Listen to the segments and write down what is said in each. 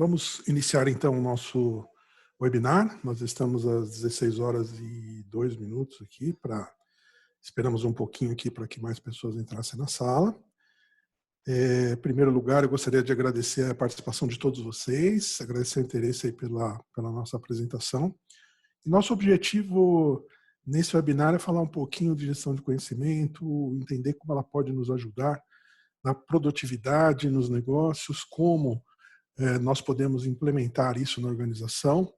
Vamos iniciar então o nosso webinar. Nós estamos às 16h02 aqui, esperamos um pouquinho aqui para que mais pessoas entrassem na sala. Em primeiro lugar, eu gostaria de agradecer a participação de todos vocês, agradecer o interesse aí pela nossa apresentação. E nosso objetivo nesse webinar é falar um pouquinho de gestão de conhecimento, entender como ela pode nos ajudar na produtividade, nos negócios, como nós podemos implementar isso na organização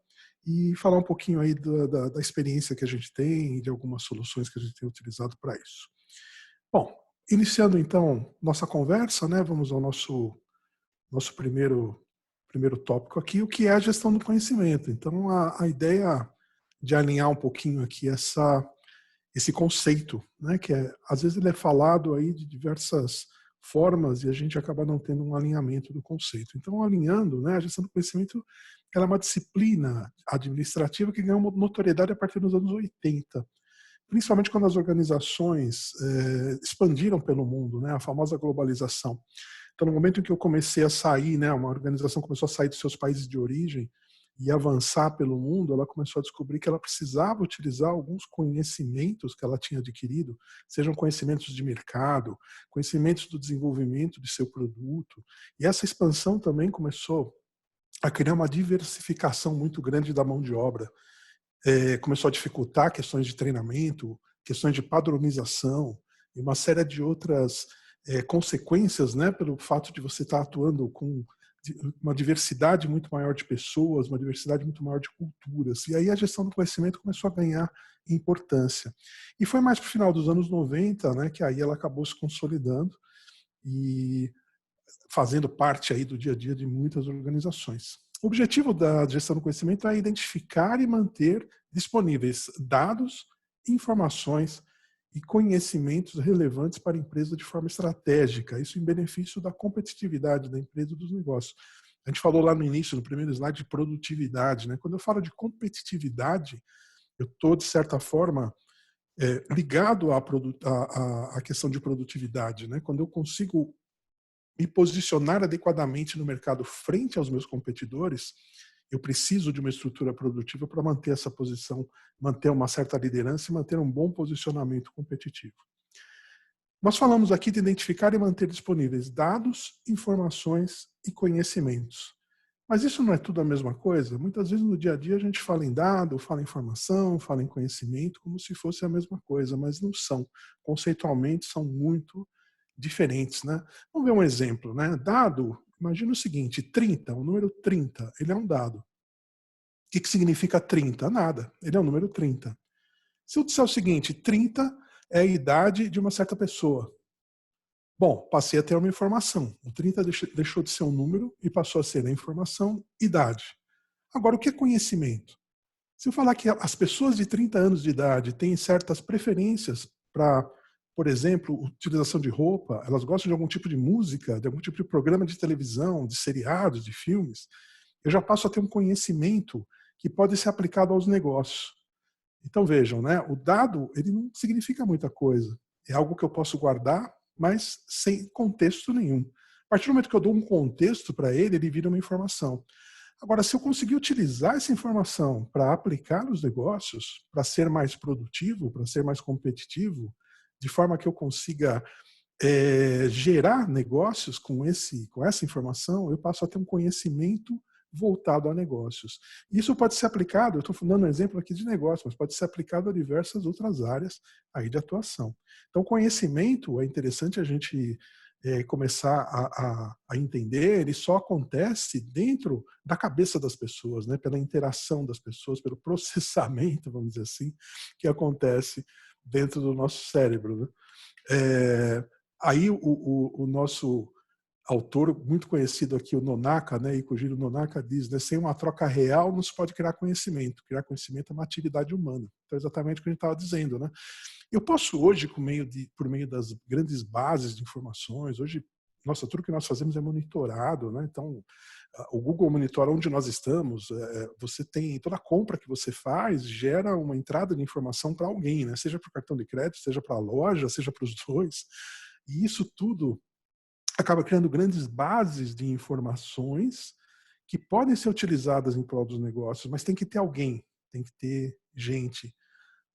e falar um pouquinho aí da experiência que a gente tem e de algumas soluções que a gente tem utilizado para isso. Bom, iniciando então nossa conversa, né, vamos ao nosso primeiro tópico aqui, o que é a gestão do conhecimento. Então, a ideia de alinhar um pouquinho aqui esse conceito, né, que às vezes ele é falado aí de diversas formas e a gente acaba não tendo um alinhamento do conceito. Então, alinhando, né, a gestão do conhecimento ela é uma disciplina administrativa que ganhou uma notoriedade a partir dos anos 80, principalmente quando as organizações expandiram pelo mundo, né, a famosa globalização. Então, no momento em que eu comecei a sair, né, uma organização começou a sair dos seus países de origem e avançar pelo mundo, ela começou a descobrir que ela precisava utilizar alguns conhecimentos que ela tinha adquirido, sejam conhecimentos de mercado, conhecimentos do desenvolvimento de seu produto. E essa expansão também começou a criar uma diversificação muito grande da mão de obra. Começou a dificultar questões de treinamento, questões de padronização e uma série de outras consequências, né, pelo fato de você estar atuando com uma diversidade muito maior de pessoas, uma diversidade muito maior de culturas. E aí a gestão do conhecimento começou a ganhar importância. E foi mais para o final dos anos 90, né, que aí ela acabou se consolidando e fazendo parte aí do dia a dia de muitas organizações. O objetivo da gestão do conhecimento é identificar e manter disponíveis dados, informações e conhecimentos relevantes para a empresa de forma estratégica, isso em benefício da competitividade da empresa e dos negócios. A gente falou lá no início, no primeiro slide, de produtividade, né? Quando eu falo de competitividade, eu estou, de certa forma, ligado à questão de produtividade, né? Quando eu consigo me posicionar adequadamente no mercado frente aos meus competidores, eu preciso de uma estrutura produtiva para manter essa posição, manter uma certa liderança e manter um bom posicionamento competitivo. Nós falamos aqui de identificar e manter disponíveis dados, informações e conhecimentos. Mas isso não é tudo a mesma coisa? Muitas vezes no dia a dia a gente fala em dado, fala em informação, fala em conhecimento, como se fosse a mesma coisa, mas não são. Conceitualmente são muito diferentes, né? Vamos ver um exemplo, né? Dado, imagina o seguinte, 30, o número 30, ele é um dado. O que significa 30? Nada, ele é o número 30. Se eu disser o seguinte, 30 é a idade de uma certa pessoa. Bom, passei a ter uma informação. O 30 deixou de ser um número e passou a ser a informação, idade. Agora, o que é conhecimento? Se eu falar que as pessoas de 30 anos de idade têm certas preferências para, por exemplo, utilização de roupa, elas gostam de algum tipo de música, de algum tipo de programa de televisão, de seriados, de filmes, eu já passo a ter um conhecimento que pode ser aplicado aos negócios. Então vejam, né? O dado ele não significa muita coisa. É algo que eu posso guardar, mas sem contexto nenhum. A partir do momento que eu dou um contexto para ele, ele vira uma informação. Agora, se eu conseguir utilizar essa informação para aplicar nos negócios, para ser mais produtivo, para ser mais competitivo, de forma que eu consiga gerar negócios com essa informação, eu passo a ter um conhecimento voltado a negócios. Isso pode ser aplicado, eu estou dando um exemplo aqui de negócio, mas pode ser aplicado a diversas outras áreas aí de atuação. Então, conhecimento é interessante a gente começar a entender, ele só acontece dentro da cabeça das pessoas, né? Pela interação das pessoas, pelo processamento, vamos dizer assim, que acontece dentro do nosso cérebro, né? Aí o nosso autor muito conhecido aqui, o Nonaka, né, Ikujiro Nonaka, diz, né, sem uma troca real não se pode criar conhecimento. Criar conhecimento é uma atividade humana. Então, é exatamente o que a gente estava dizendo, né? Eu posso hoje, por meio das grandes bases de informações, hoje, nossa, tudo que nós fazemos é monitorado, né? Então, o Google monitora onde nós estamos, você tem, toda compra que você faz gera uma entrada de informação para alguém, né? Seja para o cartão de crédito, seja para a loja, seja para os dois. E isso tudo acaba criando grandes bases de informações que podem ser utilizadas em prol dos negócios, mas tem que ter alguém, tem que ter gente,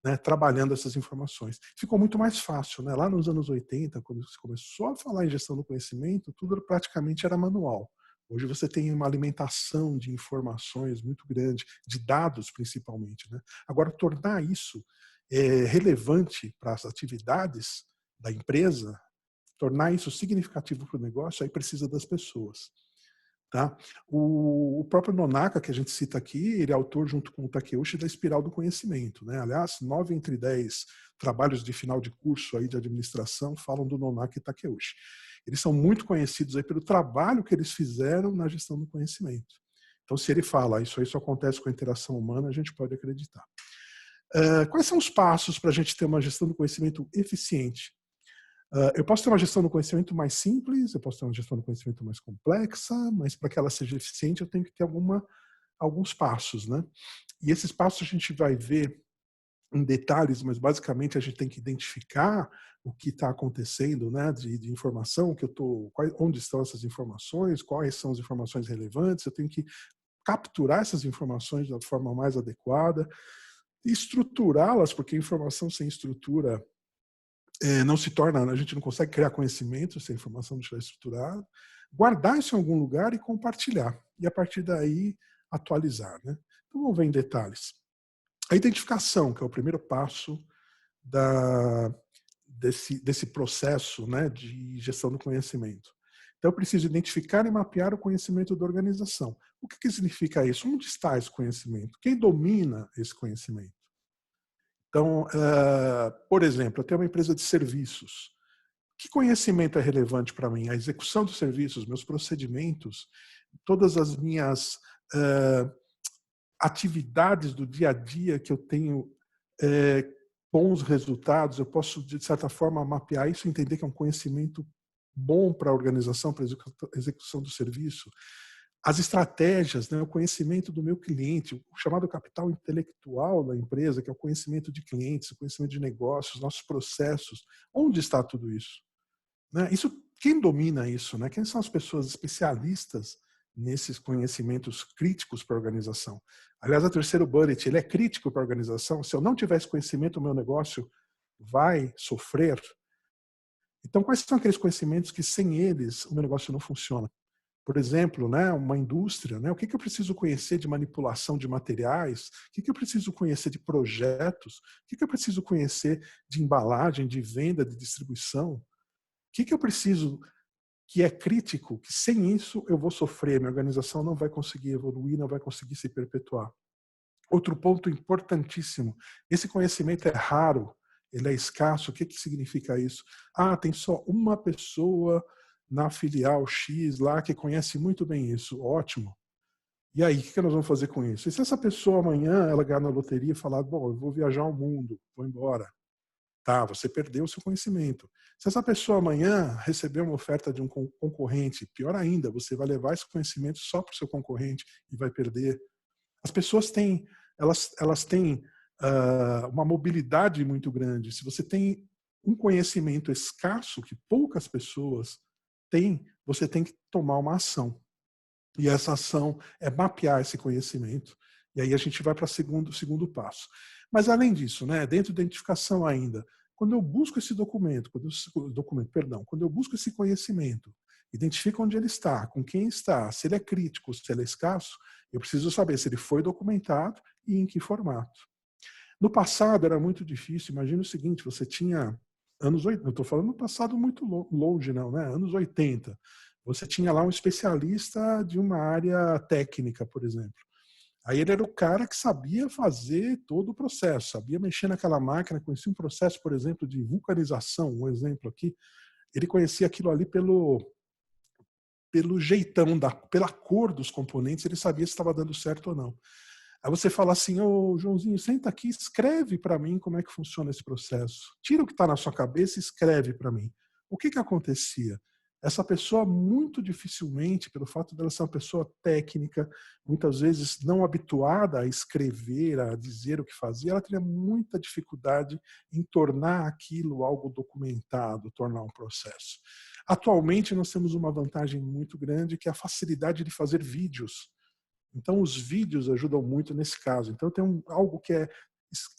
né, trabalhando essas informações. Ficou muito mais fácil, né? Lá nos anos 80, quando se começou a falar em gestão do conhecimento, tudo praticamente era manual. Hoje você tem uma alimentação de informações muito grande, de dados principalmente, né? Agora, tornar isso relevante para as atividades da empresa, tornar isso significativo para o negócio, aí precisa das pessoas. Tá? O próprio Nonaka, que a gente cita aqui, ele é autor, junto com o Takeuchi, da Espiral do Conhecimento. Né? Aliás, 9 entre 10 trabalhos de final de curso aí de administração falam do Nonaka e Takeuchi. Eles são muito conhecidos aí pelo trabalho que eles fizeram na gestão do conhecimento. Então, se ele fala isso aí só acontece com a interação humana, a gente pode acreditar. Quais são os passos para a gente ter uma gestão do conhecimento eficiente? Eu posso ter uma gestão do conhecimento mais simples, eu posso ter uma gestão do conhecimento mais complexa, mas para que ela seja eficiente eu tenho que ter alguns passos, né? E esses passos a gente vai ver em detalhes, mas basicamente a gente tem que identificar o que está acontecendo, né, de informação, onde estão essas informações, quais são as informações relevantes, eu tenho que capturar essas informações da forma mais adequada, estruturá-las, porque informação sem estrutura não se torna, a gente não consegue criar conhecimento se a informação não estiver estruturada, guardar isso em algum lugar e compartilhar. E a partir daí, atualizar. Né? Então vamos ver em detalhes. A identificação, que é o primeiro passo desse processo, né, de gestão do conhecimento. Então eu preciso identificar e mapear o conhecimento da organização. O que significa isso? Onde está esse conhecimento? Quem domina esse conhecimento? Então, por exemplo, eu tenho uma empresa de serviços. Que conhecimento é relevante para mim? A execução dos serviços, meus procedimentos, todas as minhas atividades do dia a dia que eu tenho bons resultados, eu posso, de certa forma, mapear isso e entender que é um conhecimento bom para a organização, para a execução do serviço. As estratégias, né, o conhecimento do meu cliente, o chamado capital intelectual da empresa, que é o conhecimento de clientes, o conhecimento de negócios, nossos processos. Onde está tudo isso? Né? Quem domina isso? Né? Quem são as pessoas especialistas nesses conhecimentos críticos para a organização? Aliás, o terceiro bullet, ele é crítico para a organização. Se eu não tiver esse conhecimento, o meu negócio vai sofrer. Então, quais são aqueles conhecimentos que sem eles o meu negócio não funciona? Por exemplo, né, uma indústria, né, o que eu preciso conhecer de manipulação de materiais, o que eu preciso conhecer de projetos, o que eu preciso conhecer de embalagem, de venda, de distribuição, o que eu preciso que é crítico, que sem isso eu vou sofrer, minha organização não vai conseguir evoluir, não vai conseguir se perpetuar. Outro ponto importantíssimo, esse conhecimento é raro, ele é escasso, o que significa isso? Tem só uma pessoa na filial X lá que conhece muito bem isso. Ótimo. E aí, o que nós vamos fazer com isso? E se essa pessoa amanhã ela ganhar na loteria e falar, bom, eu vou viajar ao mundo, vou embora. Tá, você perdeu o seu conhecimento. Se essa pessoa amanhã receber uma oferta de um concorrente, pior ainda, você vai levar esse conhecimento só para o seu concorrente e vai perder. As pessoas têm, elas têm uma mobilidade muito grande. Se você tem um conhecimento escasso que poucas pessoas você tem que tomar uma ação. E essa ação é mapear esse conhecimento. E aí a gente vai para o segundo passo. Mas além disso, né, dentro da identificação ainda, quando eu busco esse quando eu busco esse conhecimento, identifico onde ele está, com quem está, se ele é crítico, se ele é escasso, eu preciso saber se ele foi documentado e em que formato. No passado era muito difícil. Imagina o seguinte, você tinha anos 80, não estou falando no passado muito longe, não, né? Anos 80. Você tinha lá um especialista de uma área técnica, por exemplo. Aí ele era o cara que sabia fazer todo o processo, sabia mexer naquela máquina, conhecia um processo, por exemplo, de vulcanização, um exemplo aqui. Ele conhecia aquilo ali pelo jeitão, pela cor dos componentes, ele sabia se estava dando certo ou não. Aí você fala assim, ô Joãozinho, senta aqui, escreve para mim como é que funciona esse processo. Tira o que está na sua cabeça e escreve para mim. O que acontecia? Essa pessoa, muito dificilmente, pelo fato dela ser uma pessoa técnica, muitas vezes não habituada a escrever, a dizer o que fazia, ela teria muita dificuldade em tornar aquilo algo documentado, tornar um processo. Atualmente, nós temos uma vantagem muito grande, que é a facilidade de fazer vídeos. Então, os vídeos ajudam muito nesse caso. Então, tem algo que é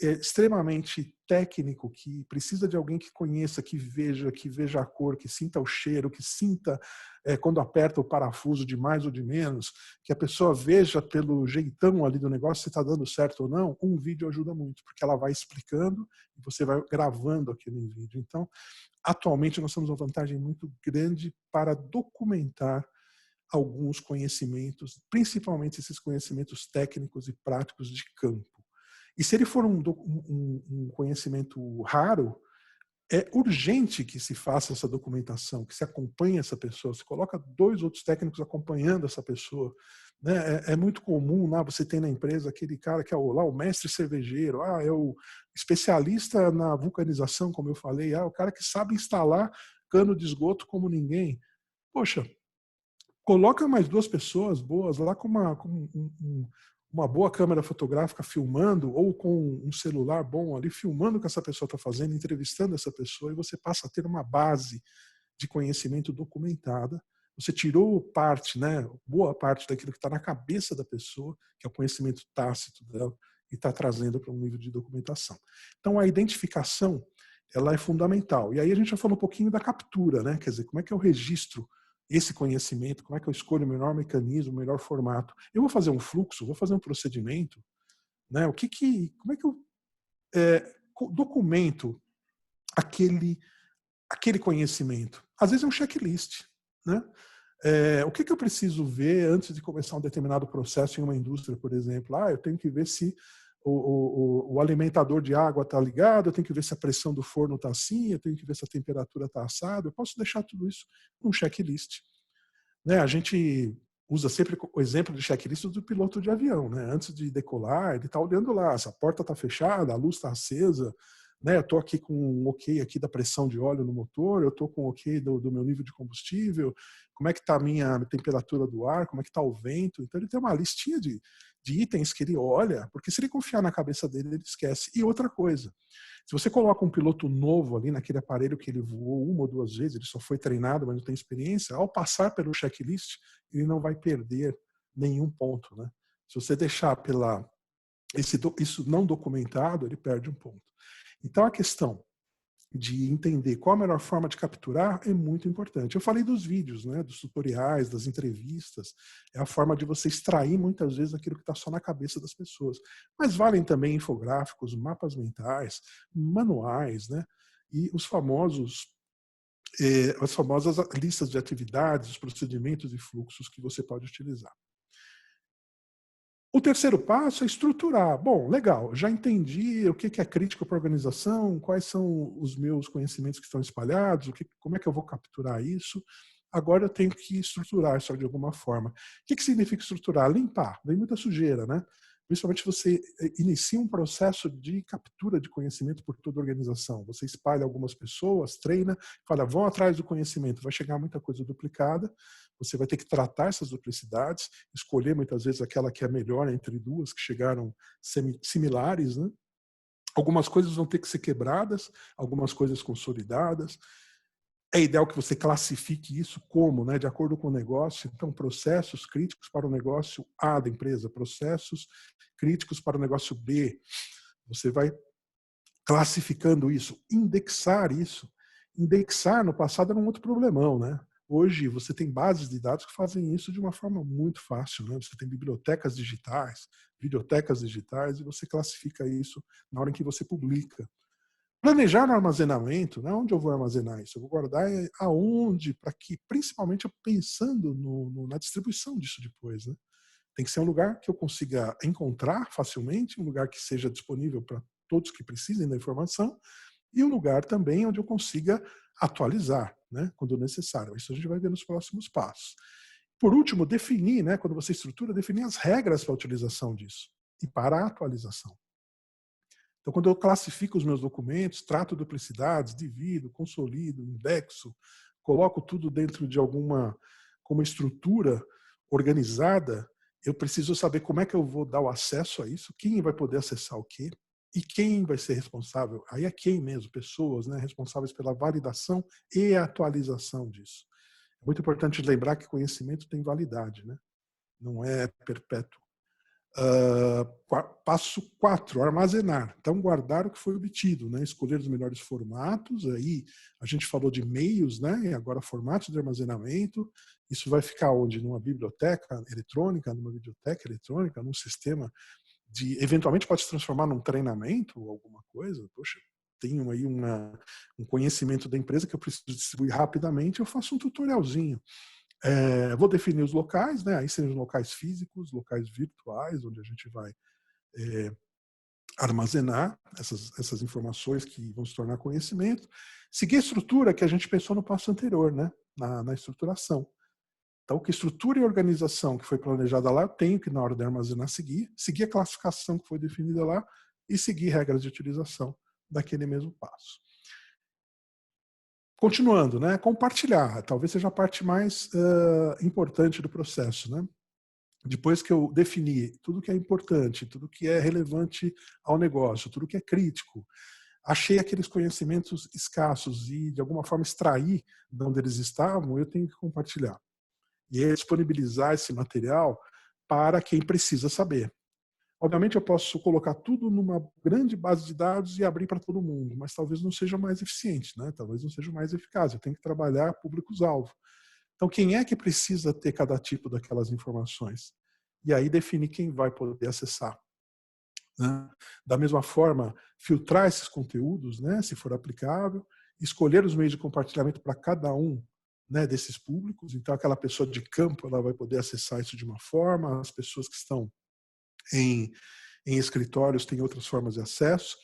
extremamente técnico, que precisa de alguém que conheça, que veja a cor, que sinta o cheiro, que sinta quando aperta o parafuso de mais ou de menos, que a pessoa veja pelo jeitão ali do negócio se está dando certo ou não. Um vídeo ajuda muito, porque ela vai explicando e você vai gravando aquilo em vídeo. Então, atualmente nós temos uma vantagem muito grande para documentar alguns conhecimentos, principalmente esses conhecimentos técnicos e práticos de campo. E se ele for um conhecimento raro, é urgente que se faça essa documentação, que se acompanhe essa pessoa, se coloca 2 outros técnicos acompanhando essa pessoa. Né? É muito comum, né? Você tem na empresa aquele cara que é o mestre cervejeiro, é o especialista na vulcanização, como eu falei, o cara que sabe instalar cano de esgoto como ninguém. Poxa, coloca mais 2 pessoas boas lá com uma boa câmera fotográfica filmando, ou com um celular bom ali filmando o que essa pessoa está fazendo, entrevistando essa pessoa, e você passa a ter uma base de conhecimento documentada. Você tirou parte, né, boa parte daquilo que está na cabeça da pessoa, que é o conhecimento tácito dela, e está trazendo para um nível de documentação. Então, a identificação, ela é fundamental. E aí a gente já falou um pouquinho da captura, né? Quer dizer, como é que eu registro esse conhecimento, como é que eu escolho o melhor mecanismo, o melhor formato. Eu vou fazer um fluxo, vou fazer um procedimento, né? Como é que eu documento aquele conhecimento? Às vezes é um checklist, né? O que eu preciso ver antes de começar um determinado processo em uma indústria, por exemplo? Eu tenho que ver se o alimentador de água está ligado, eu tenho que ver se a pressão do forno está assim, eu tenho que ver se a temperatura está assada. Eu posso deixar tudo isso num checklist. Né? A gente usa sempre o exemplo de checklist do piloto de avião. Né? Antes de decolar, ele está olhando lá, se a porta está fechada, a luz está acesa, né? Eu estou aqui com um ok aqui da pressão de óleo no motor, eu estou com um ok do meu nível de combustível, como é que está a minha temperatura do ar, como é que está o vento. Então ele tem uma listinha de itens que ele olha, porque se ele confiar na cabeça dele, ele esquece. E outra coisa, se você coloca um piloto novo ali naquele aparelho que ele voou 1 ou 2 vezes, ele só foi treinado, mas não tem experiência, ao passar pelo checklist, ele não vai perder nenhum ponto. Né? Se você deixar isso não documentado, ele perde um ponto. Então, a questão de entender qual a melhor forma de capturar é muito importante. Eu falei dos vídeos, né, dos tutoriais, das entrevistas. É a forma de você extrair muitas vezes aquilo que está só na cabeça das pessoas. Mas valem também infográficos, mapas mentais, manuais, né, e as famosas listas de atividades, os procedimentos e fluxos que você pode utilizar. O terceiro passo é estruturar. Bom, legal, já entendi o que é crítico para a organização, quais são os meus conhecimentos que estão espalhados, como é que eu vou capturar isso. Agora eu tenho que estruturar isso de alguma forma. O que significa estruturar? Limpar. Vem muita sujeira, né? Principalmente você inicia um processo de captura de conhecimento por toda a organização. Você espalha algumas pessoas, treina, fala, vão atrás do conhecimento. Vai chegar muita coisa duplicada. Você vai ter que tratar essas duplicidades, escolher muitas vezes aquela que é melhor entre 2 que chegaram similares, né? Algumas coisas vão ter que ser quebradas, algumas coisas consolidadas. É ideal que você classifique isso como, né, de acordo com o negócio. Então, processos críticos para o negócio A da empresa, processos críticos para o negócio B. Você vai classificando isso, indexar isso. Indexar no passado era um outro problemão, né? Hoje você tem bases de dados que fazem isso de uma forma muito fácil, né? Você tem bibliotecas digitais, videotecas digitais, e você classifica isso na hora em que você publica. Planejar no armazenamento, né? Onde eu vou armazenar isso? Eu vou guardar aonde, para que, principalmente pensando na distribuição disso depois, né? Tem que ser um lugar que eu consiga encontrar facilmente, um lugar que seja disponível para todos que precisem da informação, e um lugar também onde eu consiga atualizar, né, quando necessário. Isso a gente vai ver nos próximos passos. Por último, definir, né, quando você estrutura, definir as regras para a utilização disso e para a atualização. Então, quando eu classifico os meus documentos, trato duplicidades, divido, consolido, indexo, coloco tudo dentro de com uma estrutura organizada, eu preciso saber como é que eu vou dar o acesso a isso, quem vai poder acessar o quê, e quem vai ser responsável. Aí é quem mesmo, pessoas, né, responsáveis pela validação e atualização disso. É muito importante lembrar que conhecimento tem validade, né? Não é perpétuo. Passo 4, armazenar. Então, guardar o que foi obtido, né? Escolher os melhores formatos. Aí a gente falou de meios, né? E agora formatos de armazenamento. Isso vai ficar onde? Numa biblioteca eletrônica, num sistema de, eventualmente pode se transformar num treinamento ou alguma coisa. Poxa, tenho aí um conhecimento da empresa que eu preciso distribuir rapidamente, eu faço um tutorialzinho. Vou definir os locais, né? Aí seriam os locais físicos, locais virtuais, onde a gente vai armazenar essas informações que vão se tornar conhecimento. Seguir a estrutura que a gente pensou no passo anterior, né? Na estruturação. Então, que estrutura e organização que foi planejada lá, eu tenho que, na hora de armazenar, seguir a classificação que foi definida lá e seguir regras de utilização daquele mesmo passo. Continuando, né? Compartilhar, talvez seja a parte mais importante do processo, né? Depois que eu defini tudo que é importante, tudo que é relevante ao negócio, tudo que é crítico, achei aqueles conhecimentos escassos e, de alguma forma, extrair de onde eles estavam, eu tenho que compartilhar. E é disponibilizar esse material para quem precisa saber. Obviamente, eu posso colocar tudo numa grande base de dados e abrir para todo mundo, mas talvez não seja mais eficiente, né? Talvez não seja mais eficaz. Eu tenho que trabalhar públicos-alvo. Então, quem é que precisa ter cada tipo daquelas informações? E aí definir quem vai poder acessar. Né? Da mesma forma, filtrar esses conteúdos, né, se for aplicável, escolher os meios de compartilhamento para cada um, né, desses públicos. Então, aquela pessoa de campo ela vai poder acessar isso de uma forma, as pessoas que estão em escritórios têm outras formas de acesso.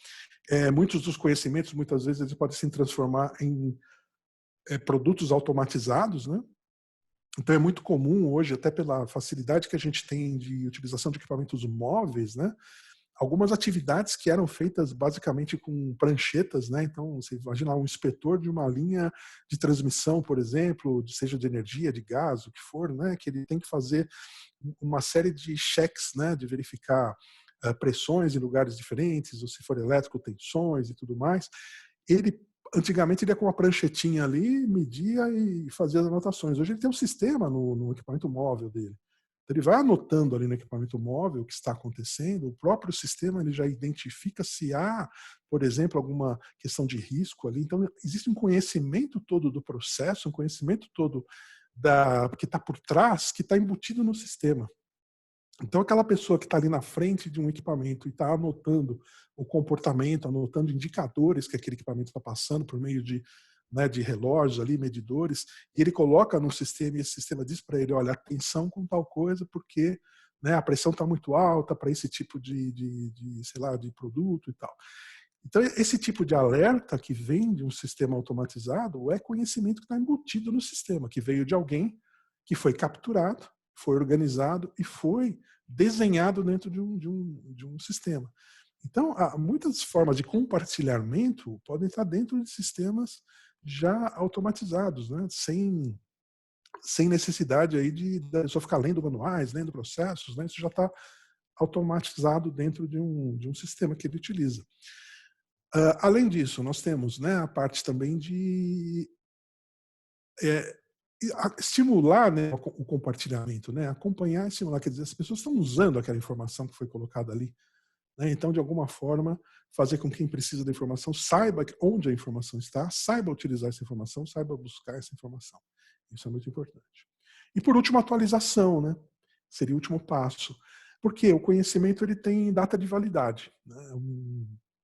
Muitos dos conhecimentos, muitas vezes, eles podem se transformar em produtos automatizados, né? Então é muito comum hoje, até pela facilidade que a gente tem de utilização de equipamentos móveis, né? Algumas atividades que eram feitas basicamente com pranchetas, né? Então, você imagina um inspetor de uma linha de transmissão, por exemplo, seja de energia, de gás, o que for, né? Que ele tem que fazer uma série de cheques, né? De verificar pressões em lugares diferentes, ou se for elétrico, tensões e tudo mais. Antigamente ele ia com uma pranchetinha ali, media e fazia as anotações. Hoje ele tem um sistema no equipamento móvel dele. Ele vai anotando ali no equipamento móvel o que está acontecendo, o próprio sistema ele já identifica se há, por exemplo, alguma questão de risco ali. Então, existe um conhecimento todo do processo, um conhecimento todo que está por trás, que está embutido no sistema. Então, aquela pessoa que está ali na frente de um equipamento e está anotando o comportamento, anotando indicadores que aquele equipamento está passando por meio de, né, de relógios ali, medidores, e ele coloca no sistema e esse sistema diz para ele, olha, atenção com tal coisa, porque, né, a pressão está muito alta para esse tipo sei lá, de produto e tal. Então, esse tipo de alerta que vem de um sistema automatizado é conhecimento que está embutido no sistema, que veio de alguém que foi capturado, foi organizado e foi desenhado dentro de um sistema. Então, há muitas formas de compartilhamento podem estar dentro de sistemas já automatizados, né? sem necessidade aí de só ficar lendo manuais, lendo processos, né? Isso já está automatizado dentro de um sistema que ele utiliza. Além disso, nós temos, né, a parte também de estimular, né, o compartilhamento, né, acompanhar e estimular. Quer dizer, as pessoas estão usando aquela informação que foi colocada ali. Né, então, de alguma forma, fazer com que quem precisa da informação saiba onde a informação está, saiba utilizar essa informação, saiba buscar essa informação. Isso é muito importante. E, por último, atualização, né? Seria o último passo. Porque o conhecimento ele tem data de validade. Né?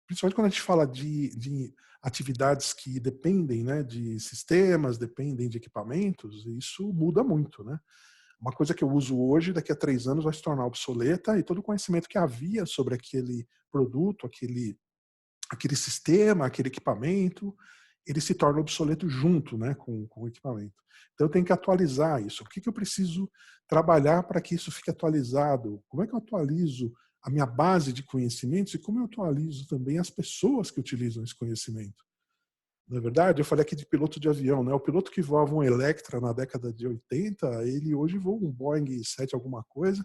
Principalmente quando a gente fala de atividades que dependem, né, de sistemas, dependem de equipamentos, isso muda muito, né? Uma coisa que eu uso hoje, daqui a 3 anos vai se tornar obsoleta e todo o conhecimento que havia sobre aquele produto, aquele sistema, aquele equipamento, ele se torna obsoleto junto, né, com o equipamento. Então eu tenho que atualizar isso. O que eu preciso trabalhar para que isso fique atualizado? Como é que eu atualizo a minha base de conhecimentos e como eu atualizo também as pessoas que utilizam esse conhecimento? Na verdade, eu falei aqui de piloto de avião, né? O piloto que voava um Electra na década de 80, ele hoje voa um Boeing 7 alguma coisa,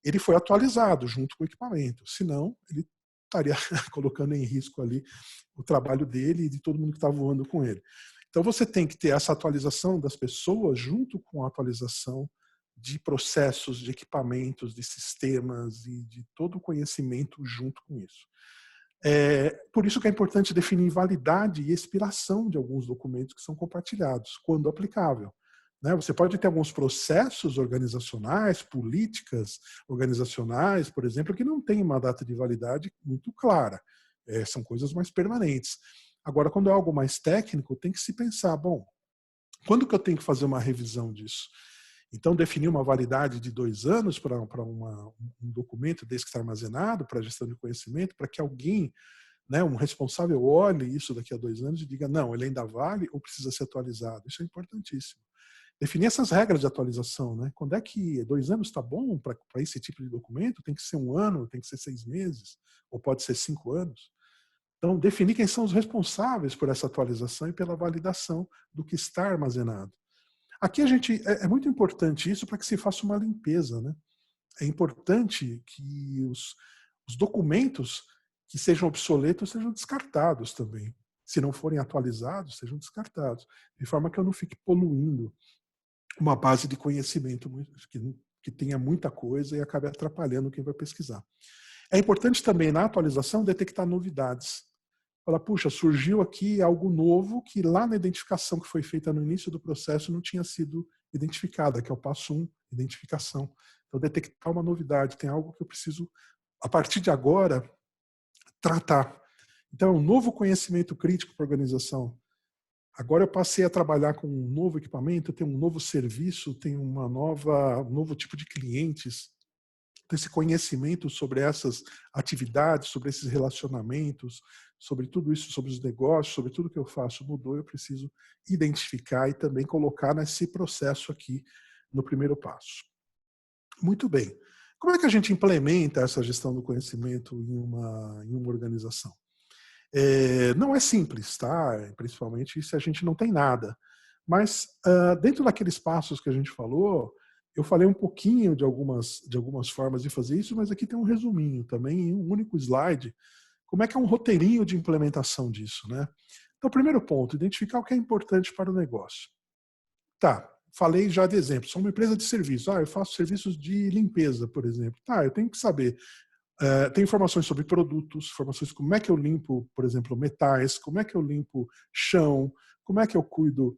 ele foi atualizado junto com o equipamento. Senão, ele estaria colocando em risco ali o trabalho dele e de todo mundo que está voando com ele. Então, você tem que ter essa atualização das pessoas junto com a atualização de processos, de equipamentos, de sistemas e de todo o conhecimento junto com isso. Por isso que é importante definir validade e expiração de alguns documentos que são compartilhados, quando aplicável. Né? Você pode ter alguns processos organizacionais, políticas organizacionais, por exemplo, que não têm uma data de validade muito clara. São coisas mais permanentes. Agora, quando é algo mais técnico, tem que se pensar, bom, quando que eu tenho que fazer uma revisão disso? Então, definir uma validade de 2 anos para um documento desse que está armazenado, para a gestão de conhecimento, para que alguém, né, um responsável, olhe isso daqui a 2 anos e diga, não, ele ainda vale ou precisa ser atualizado. Isso é importantíssimo. Definir essas regras de atualização. Né? Quando é que 2 anos está bom para esse tipo de documento? Tem que ser 1 ano, tem que ser 6 meses, ou pode ser 5 anos. Então, definir quem são os responsáveis por essa atualização e pela validação do que está armazenado. Aqui é muito importante isso para que se faça uma limpeza. Né? É importante que os documentos que sejam obsoletos sejam descartados também. Se não forem atualizados, sejam descartados. De forma que eu não fique poluindo uma base de conhecimento que tenha muita coisa e acabe atrapalhando quem vai pesquisar. É importante também, na atualização, detectar novidades. Falar, puxa, surgiu aqui algo novo que lá na identificação que foi feita no início do processo não tinha sido identificada, que é o passo 1, identificação. Então, detectar uma novidade, tem algo que eu preciso, a partir de agora, tratar. Então, um novo conhecimento crítico para a organização. Agora eu passei a trabalhar com um novo equipamento, tenho um novo serviço, tenho um novo tipo de clientes. Então, esse conhecimento sobre essas atividades, sobre esses relacionamentos, sobre tudo isso, sobre os negócios, sobre tudo que eu faço mudou, eu preciso identificar e também colocar nesse processo aqui no primeiro passo. Muito bem. Como é que a gente implementa essa gestão do conhecimento em uma organização? Não é simples, tá? Principalmente se a gente não tem nada. Mas dentro daqueles passos que a gente falou, eu falei um pouquinho de algumas formas de fazer isso, mas aqui tem um resuminho também, em um único slide, como é que é um roteirinho de implementação disso, né? Então, primeiro ponto, identificar o que é importante para o negócio. Tá, falei já de exemplo, sou uma empresa de serviço, eu faço serviços de limpeza, por exemplo. Tá, eu tenho que saber tem informações sobre produtos, informações como é que eu limpo, por exemplo, metais, como é que eu limpo chão, como é que eu cuido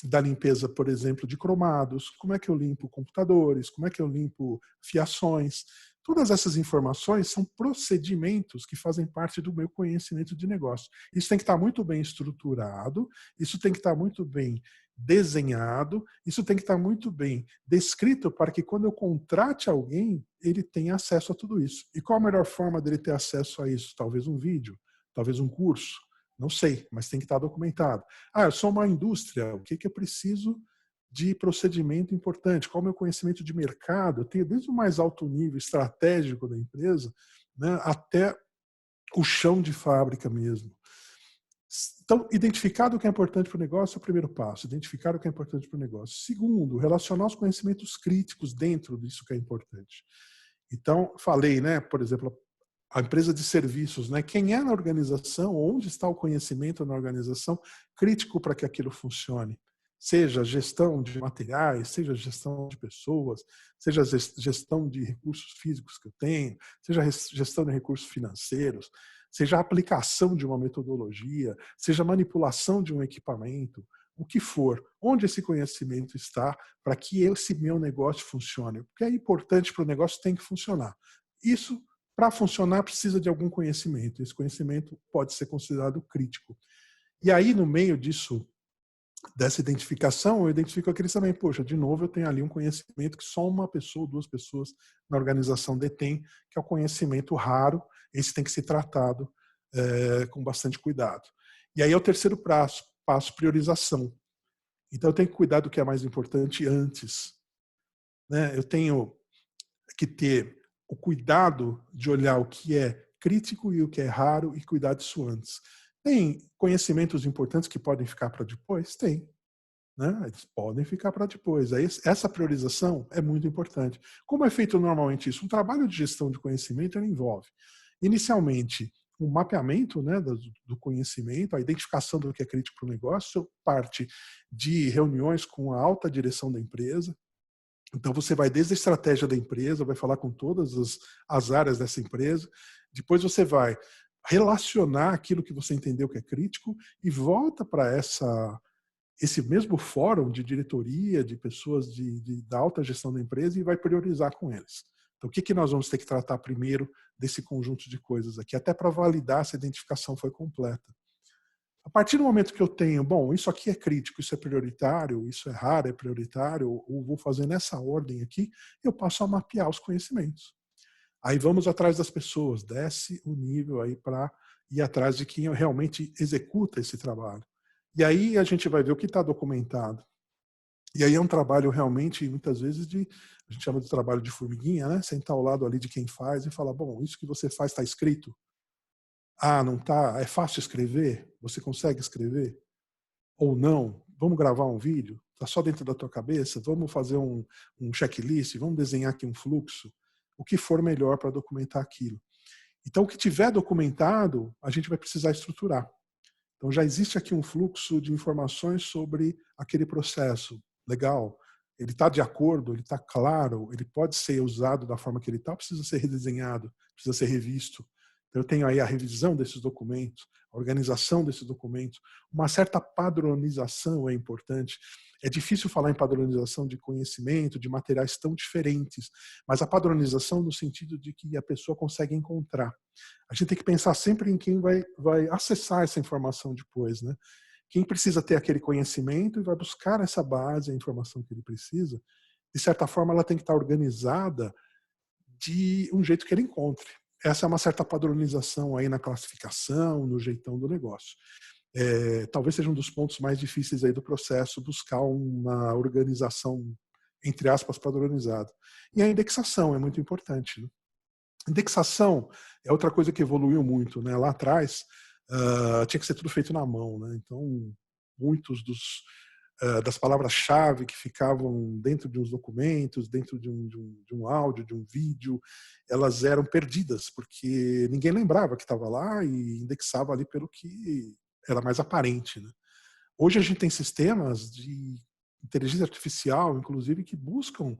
da limpeza, por exemplo, de cromados, como é que eu limpo computadores, como é que eu limpo fiações. Todas essas informações são procedimentos que fazem parte do meu conhecimento de negócio. Isso tem que estar muito bem estruturado, isso tem que estar muito bem desenhado, isso tem que estar muito bem descrito para que quando eu contrate alguém, ele tenha acesso a tudo isso. E qual a melhor forma dele ter acesso a isso? Talvez um vídeo, talvez um curso, não sei, mas tem que estar documentado. Eu sou uma indústria, o que eu preciso de procedimento importante? Qual é o meu conhecimento de mercado? Eu tenho desde o mais alto nível estratégico da empresa, né, até o chão de fábrica mesmo. Então, identificar o que é importante para o negócio é o primeiro passo. Identificar o que é importante para o negócio. Segundo, relacionar os conhecimentos críticos dentro disso que é importante. Então, falei, né, por exemplo, a empresa de serviços, né, quem é na organização, onde está o conhecimento na organização crítico para que aquilo funcione. Seja gestão de materiais, seja gestão de pessoas, seja gestão de recursos físicos que eu tenho, seja gestão de recursos financeiros, seja a aplicação de uma metodologia, seja a manipulação de um equipamento, o que for, onde esse conhecimento está para que esse meu negócio funcione. O que é importante para o negócio tem que funcionar. Isso, para funcionar, precisa de algum conhecimento. Esse conhecimento pode ser considerado crítico. E aí, no meio disso, dessa identificação, eu identifico aqueles também, poxa, de novo eu tenho ali um conhecimento que só uma pessoa, 2 pessoas na organização detêm, que é o conhecimento raro, esse tem que ser tratado com bastante cuidado. E aí é o terceiro passo, priorização. Então eu tenho que cuidar do que é mais importante antes. Né? Eu tenho que ter o cuidado de olhar o que é crítico e o que é raro e cuidar disso antes. Tem conhecimentos importantes que podem ficar para depois? Tem. Né? Eles podem ficar para depois. Aí, essa priorização é muito importante. Como é feito normalmente isso? Um trabalho de gestão de conhecimento ele envolve, inicialmente, um mapeamento, né, do conhecimento, a identificação do que é crítico para o negócio, parte de reuniões com a alta direção da empresa, Então, você vai desde a estratégia da empresa, vai falar com todas as áreas dessa empresa, depois você vai relacionar aquilo que você entendeu que é crítico e volta para esse mesmo fórum de diretoria, de pessoas da alta gestão da empresa e vai priorizar com eles. Então, o que nós vamos ter que tratar primeiro desse conjunto de coisas aqui, até para validar se a identificação foi completa. A partir do momento que eu tenho, bom, isso aqui é crítico, isso é prioritário, isso é raro, é prioritário, ou vou fazer nessa ordem aqui, eu passo a mapear os conhecimentos. Aí vamos atrás das pessoas, desce o nível aí para ir atrás de quem realmente executa esse trabalho. E aí a gente vai ver o que está documentado. E aí é um trabalho realmente, muitas vezes, a gente chama de trabalho de formiguinha, né? Sentar ao lado ali de quem faz e falar, bom, isso que você faz está escrito? Ah, não está? É fácil escrever? Você consegue escrever? Ou não? Vamos gravar um vídeo? Está só dentro da tua cabeça? Vamos fazer um checklist? Vamos desenhar aqui um fluxo? O que for melhor para documentar aquilo. Então, o que tiver documentado, a gente vai precisar estruturar. Então, já existe aqui um fluxo de informações sobre aquele processo. Legal. Ele está de acordo, ele está claro, ele pode ser usado da forma que ele está, precisa ser redesenhado, precisa ser revisto. Então, eu tenho aí a revisão desses documentos, a organização desses documentos, uma certa padronização é importante. É difícil falar em padronização de conhecimento, de materiais tão diferentes, mas a padronização no sentido de que a pessoa consegue encontrar. A gente tem que pensar sempre em quem vai acessar essa informação depois, né? Quem precisa ter aquele conhecimento e vai buscar essa base, a informação que ele precisa, de certa forma ela tem que estar organizada de um jeito que ele encontre. Essa é uma certa padronização aí na classificação, no jeitão do negócio. Talvez seja um dos pontos mais difíceis aí do processo, buscar uma organização, entre aspas, padronizada. E a indexação é muito importante, né? Indexação é outra coisa que evoluiu muito, né? Lá atrás tinha que ser tudo feito na mão, né? Então muitos das palavras-chave que ficavam dentro de uns documentos, dentro de um áudio, de um vídeo, elas eram perdidas porque ninguém lembrava que estava lá e indexava ali pelo que era mais aparente, né? Hoje a gente tem sistemas de inteligência artificial, inclusive, que buscam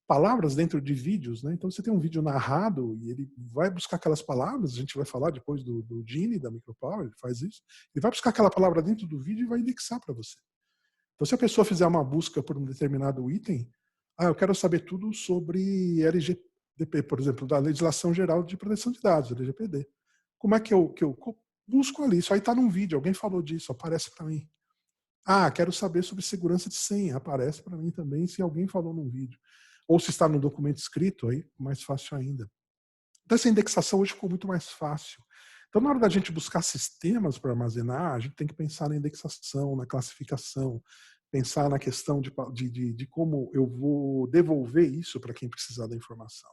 palavras dentro de vídeos, né? Então você tem um vídeo narrado e ele vai buscar aquelas palavras, a gente vai falar depois do Gini, da Micropower, ele faz isso, ele vai buscar aquela palavra dentro do vídeo e vai indexar para você. Então se a pessoa fizer uma busca por um determinado item, eu quero saber tudo sobre LGPD, por exemplo, da Legislação Geral de Proteção de Dados, LGPD. Como é que eu busco ali? Isso aí está num vídeo, alguém falou disso, aparece para mim. Quero saber sobre segurança de senha. Aparece para mim também se alguém falou num vídeo. Ou se está no documento escrito, aí mais fácil ainda. Então essa indexação hoje ficou muito mais fácil. Então na hora da gente buscar sistemas para armazenar, a gente tem que pensar na indexação, na classificação, pensar na questão de como eu vou devolver isso para quem precisar da informação.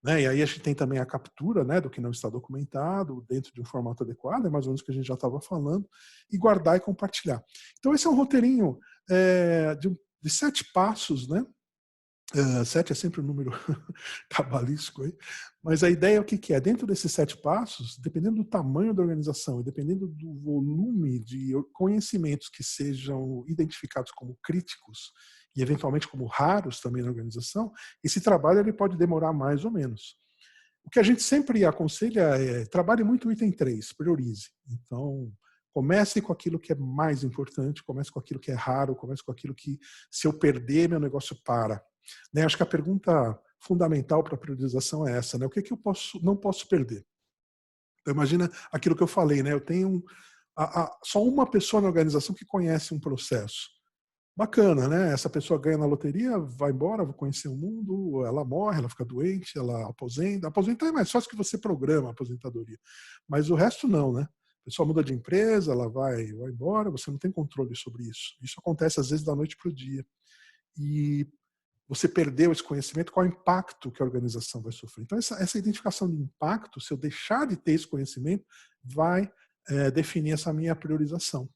Né? E aí a gente tem também a captura, né, do que não está documentado dentro de um formato adequado, é mais ou menos o que a gente já estava falando, e guardar e compartilhar. Então esse é um roteirinho de 7 passos, né? 7 é sempre um número cabalístico aí, mas a ideia é o que é? Dentro desses 7 passos, dependendo do tamanho da organização e dependendo do volume de conhecimentos que sejam identificados como críticos e eventualmente como raros também na organização, esse trabalho ele pode demorar mais ou menos. O que a gente sempre aconselha é trabalhe muito o item 3, priorize. Então, comece com aquilo que é mais importante, comece com aquilo que é raro, comece com aquilo que, se eu perder, meu negócio para. Né? Acho que a pergunta fundamental para a priorização é essa, né? O que eu não posso perder? Então, imagina aquilo que eu falei, né? Eu tenho só uma pessoa na organização que conhece um processo. Bacana, né? Essa pessoa ganha na loteria, vai embora, vai conhecer o mundo, ela morre, ela fica doente, ela aposenta. Aposentar é mais fácil que você programa a aposentadoria. Mas o resto não, né? A pessoa muda de empresa, ela vai embora, você não tem controle sobre isso. Isso acontece às vezes da noite para o dia. E você perdeu esse conhecimento, qual é o impacto que a organização vai sofrer. Então, essa identificação de impacto, se eu deixar de ter esse conhecimento, vai definir essa minha priorização.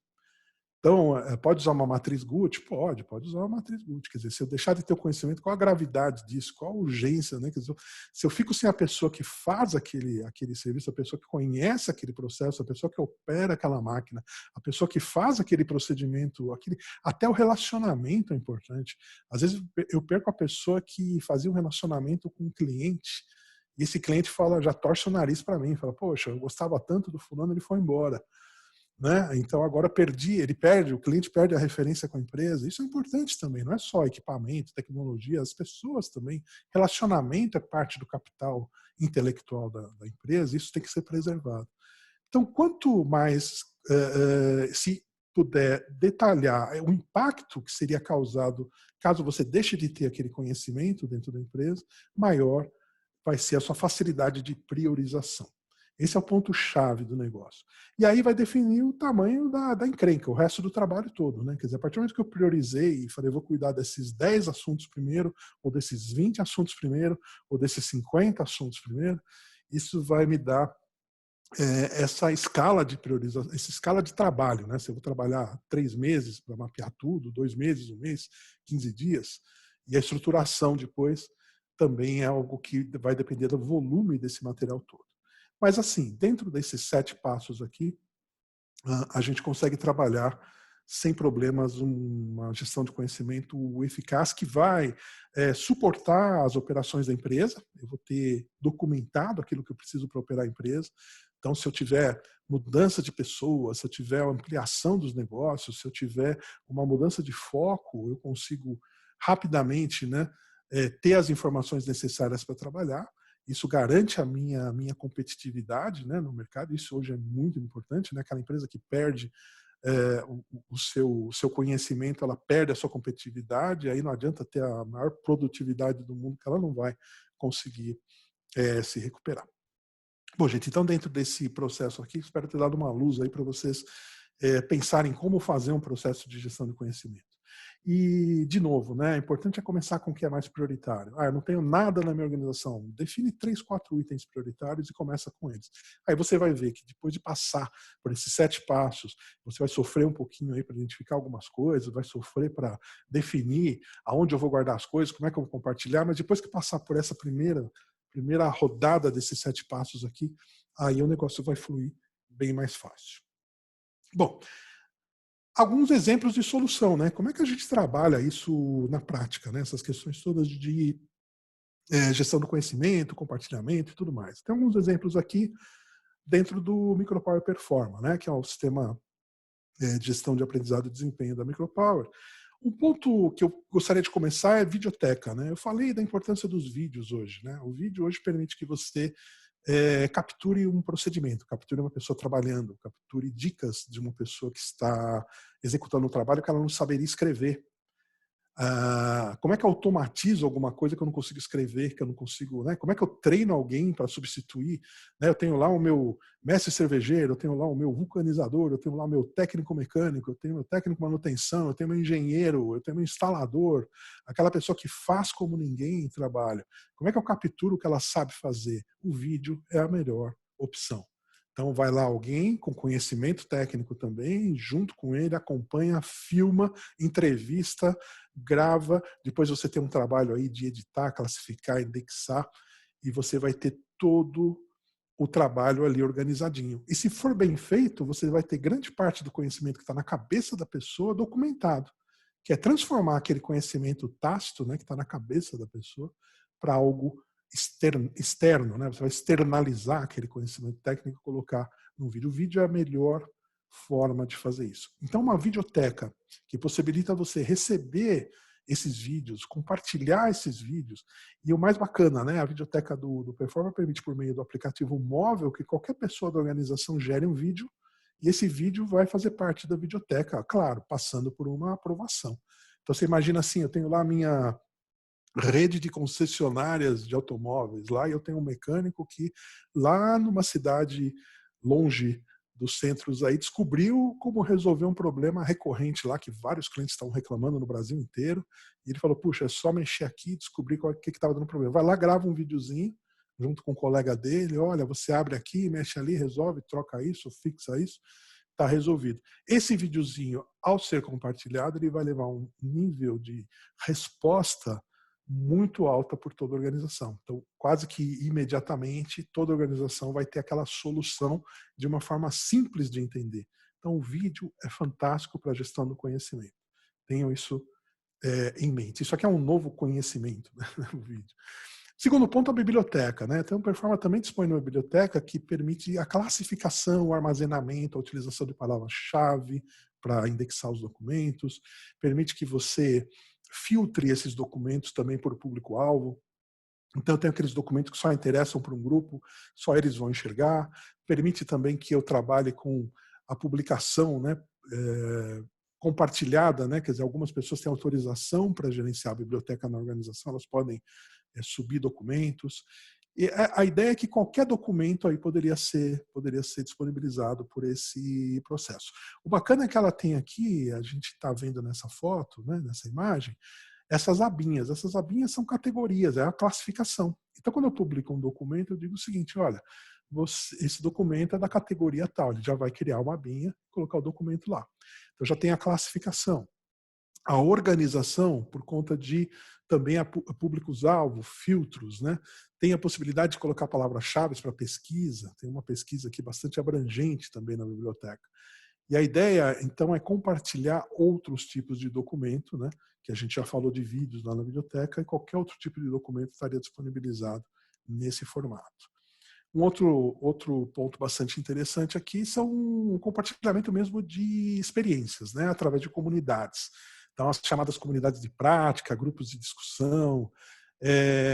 Então, pode usar uma matriz Gucci? Pode usar uma matriz Gucci. Quer dizer, se eu deixar de ter o conhecimento, qual a gravidade disso? Qual a urgência? Né? Quer dizer, se eu fico sem a pessoa que faz aquele serviço, a pessoa que conhece aquele processo, a pessoa que opera aquela máquina, a pessoa que faz aquele procedimento, até o relacionamento é importante. Às vezes eu perco a pessoa que fazia um relacionamento com um cliente, e esse cliente já torce o nariz para mim, fala, poxa, eu gostava tanto do fulano, ele foi embora. Né? Então agora o cliente perde a referência com a empresa. Isso é importante também, não é só equipamento, tecnologia, as pessoas também. Relacionamento é parte do capital intelectual da empresa, isso tem que ser preservado. Então, quanto mais se puder detalhar o impacto que seria causado caso você deixe de ter aquele conhecimento dentro da empresa, maior vai ser a sua facilidade de priorização. Esse é o ponto-chave do negócio. E aí vai definir o tamanho da encrenca, o resto do trabalho todo. Né? Quer dizer, a partir do momento que eu priorizei e falei, vou cuidar desses 10 assuntos primeiro, ou desses 20 assuntos primeiro, ou desses 50 assuntos primeiro, isso vai me dar essa escala de priorização, essa escala de trabalho. Né? Se eu vou trabalhar 3 meses para mapear tudo, 2 meses, 1 mês, 15 dias, e a estruturação depois também é algo que vai depender do volume desse material todo. Mas assim, dentro desses 7 passos aqui, a gente consegue trabalhar sem problemas uma gestão de conhecimento eficaz que vai suportar as operações da empresa. Eu vou ter documentado aquilo que eu preciso para operar a empresa. Então, se eu tiver mudança de pessoas, se eu tiver ampliação dos negócios, se eu tiver uma mudança de foco, eu consigo rapidamente, né, ter as informações necessárias para trabalhar. Isso garante a minha competitividade, né, no mercado. Isso hoje é muito importante. Né? Aquela empresa que perde o seu conhecimento, ela perde a sua competitividade. Aí não adianta ter a maior produtividade do mundo, que ela não vai conseguir se recuperar. Bom, gente, então dentro desse processo aqui, espero ter dado uma luz aí para vocês pensarem como fazer um processo de gestão de conhecimento. E, de novo, né, é importante começar com o que é mais prioritário. Eu não tenho nada na minha organização. Define 3, 4 itens prioritários e começa com eles. Aí você vai ver que depois de passar por esses 7 passos, você vai sofrer um pouquinho aí para identificar algumas coisas, vai sofrer para definir aonde eu vou guardar as coisas, como é que eu vou compartilhar, mas depois que passar por essa primeira rodada desses 7 passos aqui, aí o negócio vai fluir bem mais fácil. Bom, alguns exemplos de solução, né? Como é que a gente trabalha isso na prática, né? Essas questões todas de gestão do conhecimento, compartilhamento e tudo mais. Tem alguns exemplos aqui dentro do Micropower Performa, né? Que é o sistema de gestão de aprendizado e desempenho da Micropower. Um ponto que eu gostaria de começar é videoteca, né? Eu falei da importância dos vídeos hoje, né? O vídeo hoje permite que você capture um procedimento, capture uma pessoa trabalhando, capture dicas de uma pessoa que está executando um trabalho que ela não saberia escrever. Como é que eu automatizo alguma coisa que eu não consigo escrever, que eu não consigo, né? Como é que eu treino alguém para substituir? Né? Eu tenho lá o meu mestre cervejeiro, eu tenho lá o meu vulcanizador, eu tenho lá o meu técnico mecânico, eu tenho meu técnico de manutenção, eu tenho meu engenheiro, eu tenho meu instalador, aquela pessoa que faz como ninguém trabalha. Como é que eu capturo o que ela sabe fazer? O vídeo é a melhor opção. Então vai lá alguém com conhecimento técnico também, junto com ele, acompanha, filma, entrevista, grava, depois você tem um trabalho aí de editar, classificar, indexar, e você vai ter todo o trabalho ali organizadinho. E se for bem feito, você vai ter grande parte do conhecimento que está na cabeça da pessoa documentado, que é transformar aquele conhecimento tácito, né, que está na cabeça da pessoa, para algo externo, né? Você vai externalizar aquele conhecimento técnico e colocar no vídeo. O vídeo é a melhor forma de fazer isso. Então, uma videoteca que possibilita você receber esses vídeos, compartilhar esses vídeos. E o mais bacana, né? A videoteca do Performa permite, por meio do aplicativo móvel, que qualquer pessoa da organização gere um vídeo e esse vídeo vai fazer parte da videoteca, claro, passando por uma aprovação. Então, você imagina assim, eu tenho lá a minha rede de concessionárias de automóveis. Lá eu tenho um mecânico que, lá numa cidade longe dos centros aí, descobriu como resolver um problema recorrente lá, que vários clientes estavam reclamando no Brasil inteiro. E ele falou, puxa, é só mexer aqui e descobrir o que estava dando problema. Vai lá, grava um videozinho, junto com um colega dele, olha, você abre aqui, mexe ali, resolve, troca isso, fixa isso. está resolvido. Esse videozinho, ao ser compartilhado, ele vai levar um nível de resposta muito alta por toda a organização. Então, quase que imediatamente, toda a organização vai ter aquela solução de uma forma simples de entender. Então, o vídeo é fantástico para a gestão do conhecimento. Tenham isso em mente. Isso aqui é um novo conhecimento, né, o vídeo. Segundo ponto, a biblioteca, né? Então, o Performa também dispõe de uma biblioteca que permite a classificação, o armazenamento, a utilização de palavras-chave para indexar os documentos, permite que você filtre esses documentos também por público-alvo. Então, tem aqueles documentos que só interessam para um grupo, só eles vão enxergar. Permite também que eu trabalhe com a publicação, né, compartilhada, né? Quer dizer, algumas pessoas têm autorização para gerenciar a biblioteca na organização, elas podem subir documentos. E a ideia é que qualquer documento aí poderia ser disponibilizado por esse processo. O bacana é que ela tem aqui, a gente está vendo nessa foto, né, nessa imagem, essas abinhas. Essas abinhas são categorias, é a classificação. Então, quando eu publico um documento, eu digo o seguinte, olha, esse documento é da categoria tal, ele já vai criar uma abinha e colocar o documento lá. Então, já tem a classificação. A organização, por conta de também a públicos-alvo, filtros, né? Tem a possibilidade de colocar palavras-chave para pesquisa, tem uma pesquisa aqui bastante abrangente também na biblioteca. E a ideia, então, é compartilhar outros tipos de documento, né? Que a gente já falou de vídeos lá na biblioteca, e qualquer outro tipo de documento estaria disponibilizado nesse formato. Um outro ponto bastante interessante aqui são o compartilhamento mesmo de experiências, né? Através de comunidades. Então, as chamadas comunidades de prática, grupos de discussão.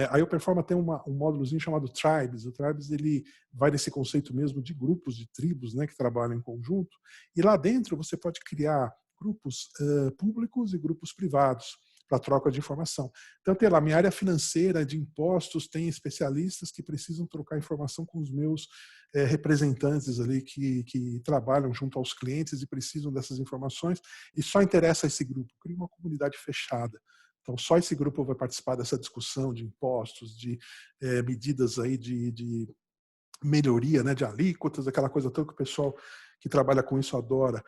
Aí o Performa tem um módulozinho chamado Tribes. O Tribes ele vai nesse conceito mesmo de grupos, de tribos, né, que trabalham em conjunto. E lá dentro você pode criar grupos públicos e grupos privados para troca de informação. Então, tem lá, minha área financeira, de impostos, tem especialistas que precisam trocar informação com os meus representantes ali que trabalham junto aos clientes e precisam dessas informações, e só interessa esse grupo. Cria uma comunidade fechada. Então, só esse grupo vai participar dessa discussão de impostos, de medidas aí de melhoria, né, de alíquotas, aquela coisa toda que o pessoal que trabalha com isso adora.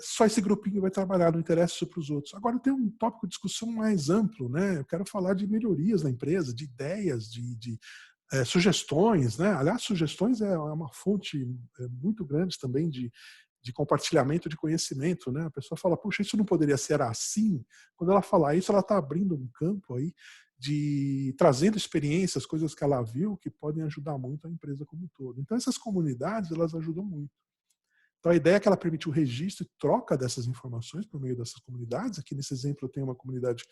Só esse grupinho vai trabalhar, não interessa isso para os outros. Agora tem um tópico de discussão mais amplo, né? Eu quero falar de melhorias na empresa, de ideias, de sugestões, né? Aliás, sugestões é uma fonte muito grande também de compartilhamento de conhecimento, né? A pessoa fala, puxa, isso não poderia ser assim? Quando ela fala isso, ela está abrindo um campo aí trazendo experiências, coisas que ela viu que podem ajudar muito a empresa como um todo. Então, essas comunidades, elas ajudam muito. Então, a ideia é que ela permite o registro e troca dessas informações por meio dessas comunidades. Aqui nesse exemplo eu tenho uma comunidade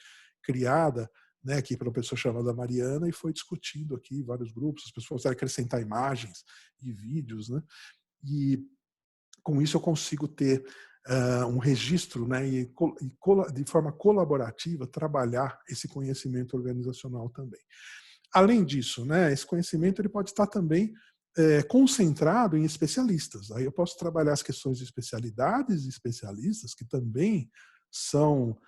criada, né, aqui pela pessoa chamada Mariana, e foi discutindo aqui vários grupos, as pessoas querem acrescentar imagens e vídeos, né, e com isso eu consigo ter um registro, né, e de forma colaborativa trabalhar esse conhecimento organizacional também. Além disso, né, esse conhecimento ele pode estar também concentrado em especialistas. Aí eu posso trabalhar as questões de especialidades e especialistas, que também são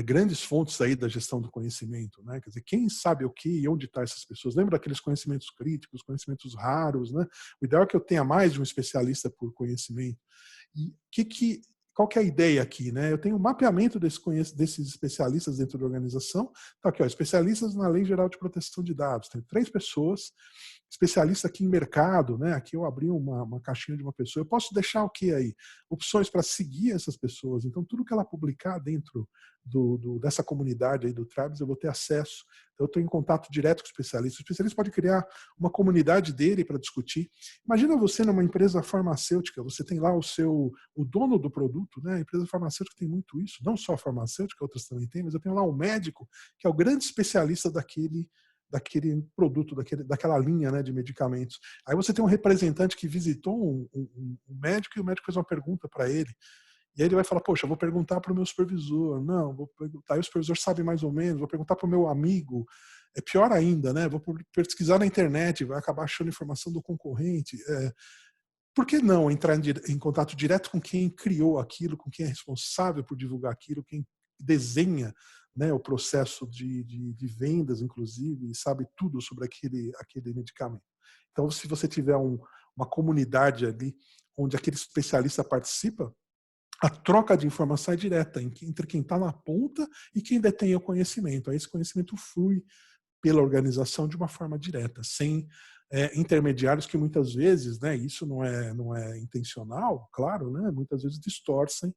grandes fontes aí da gestão do conhecimento, né? Quer dizer, quem sabe o que e onde estão essas pessoas? Lembra daqueles conhecimentos críticos, conhecimentos raros, né? O ideal é que eu tenha mais de um especialista por conhecimento. E qual que é a ideia aqui, né? Eu tenho um mapeamento desses especialistas dentro da organização. Tá aqui, ó, especialistas na Lei Geral de Proteção de Dados. Tem 3 pessoas, especialista aqui em mercado, né? Aqui eu abri uma caixinha de uma pessoa. Eu posso deixar o que aí? Opções para seguir essas pessoas. Então, tudo que ela publicar dentro dessa comunidade aí do Tribes, eu vou ter acesso. Então, eu estou em contato direto com o especialista. O especialista pode criar uma comunidade dele para discutir. Imagina você numa empresa farmacêutica, você tem lá o dono do produto, né? A empresa farmacêutica tem muito isso, não só a farmacêutica, outras também tem, mas eu tenho lá um médico que é o grande especialista daquele produto, daquela linha, né, de medicamentos. Aí você tem um representante que visitou um médico e o médico fez uma pergunta para ele. E aí ele vai falar, poxa, vou perguntar para o meu supervisor. Não, vou perguntar. Aí o supervisor sabe mais ou menos, vou perguntar para o meu amigo. É pior ainda, né? Vou pesquisar na internet, vai acabar achando informação do concorrente. Por que não entrar em contato direto com quem criou aquilo, com quem é responsável por divulgar aquilo, quem desenha, né, o processo de vendas, inclusive, e sabe tudo sobre aquele medicamento. Então, se você tiver uma comunidade ali onde aquele especialista participa, a troca de informação é direta entre quem está na ponta e quem detém o conhecimento. Aí esse conhecimento flui pela organização de uma forma direta, sem intermediários que muitas vezes, né, isso não é intencional, claro, né, muitas vezes distorcem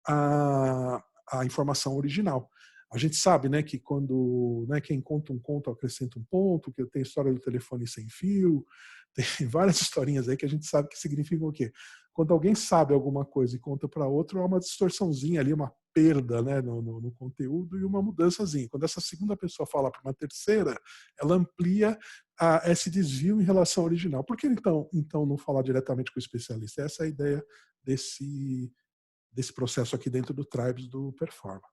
a informação original. A gente sabe, né, que quando, né, quem conta um conto acrescenta um ponto, que tem a história do telefone sem fio, tem várias historinhas aí que a gente sabe que significam o quê? Quando alguém sabe alguma coisa e conta para outro, há uma distorçãozinha ali, uma perda, né, no conteúdo e uma mudançazinha. Quando essa segunda pessoa fala para uma terceira, ela amplia esse desvio em relação ao original. Por que então não falar diretamente com o especialista? Essa é a ideia desse processo aqui dentro do Tribes do Performa.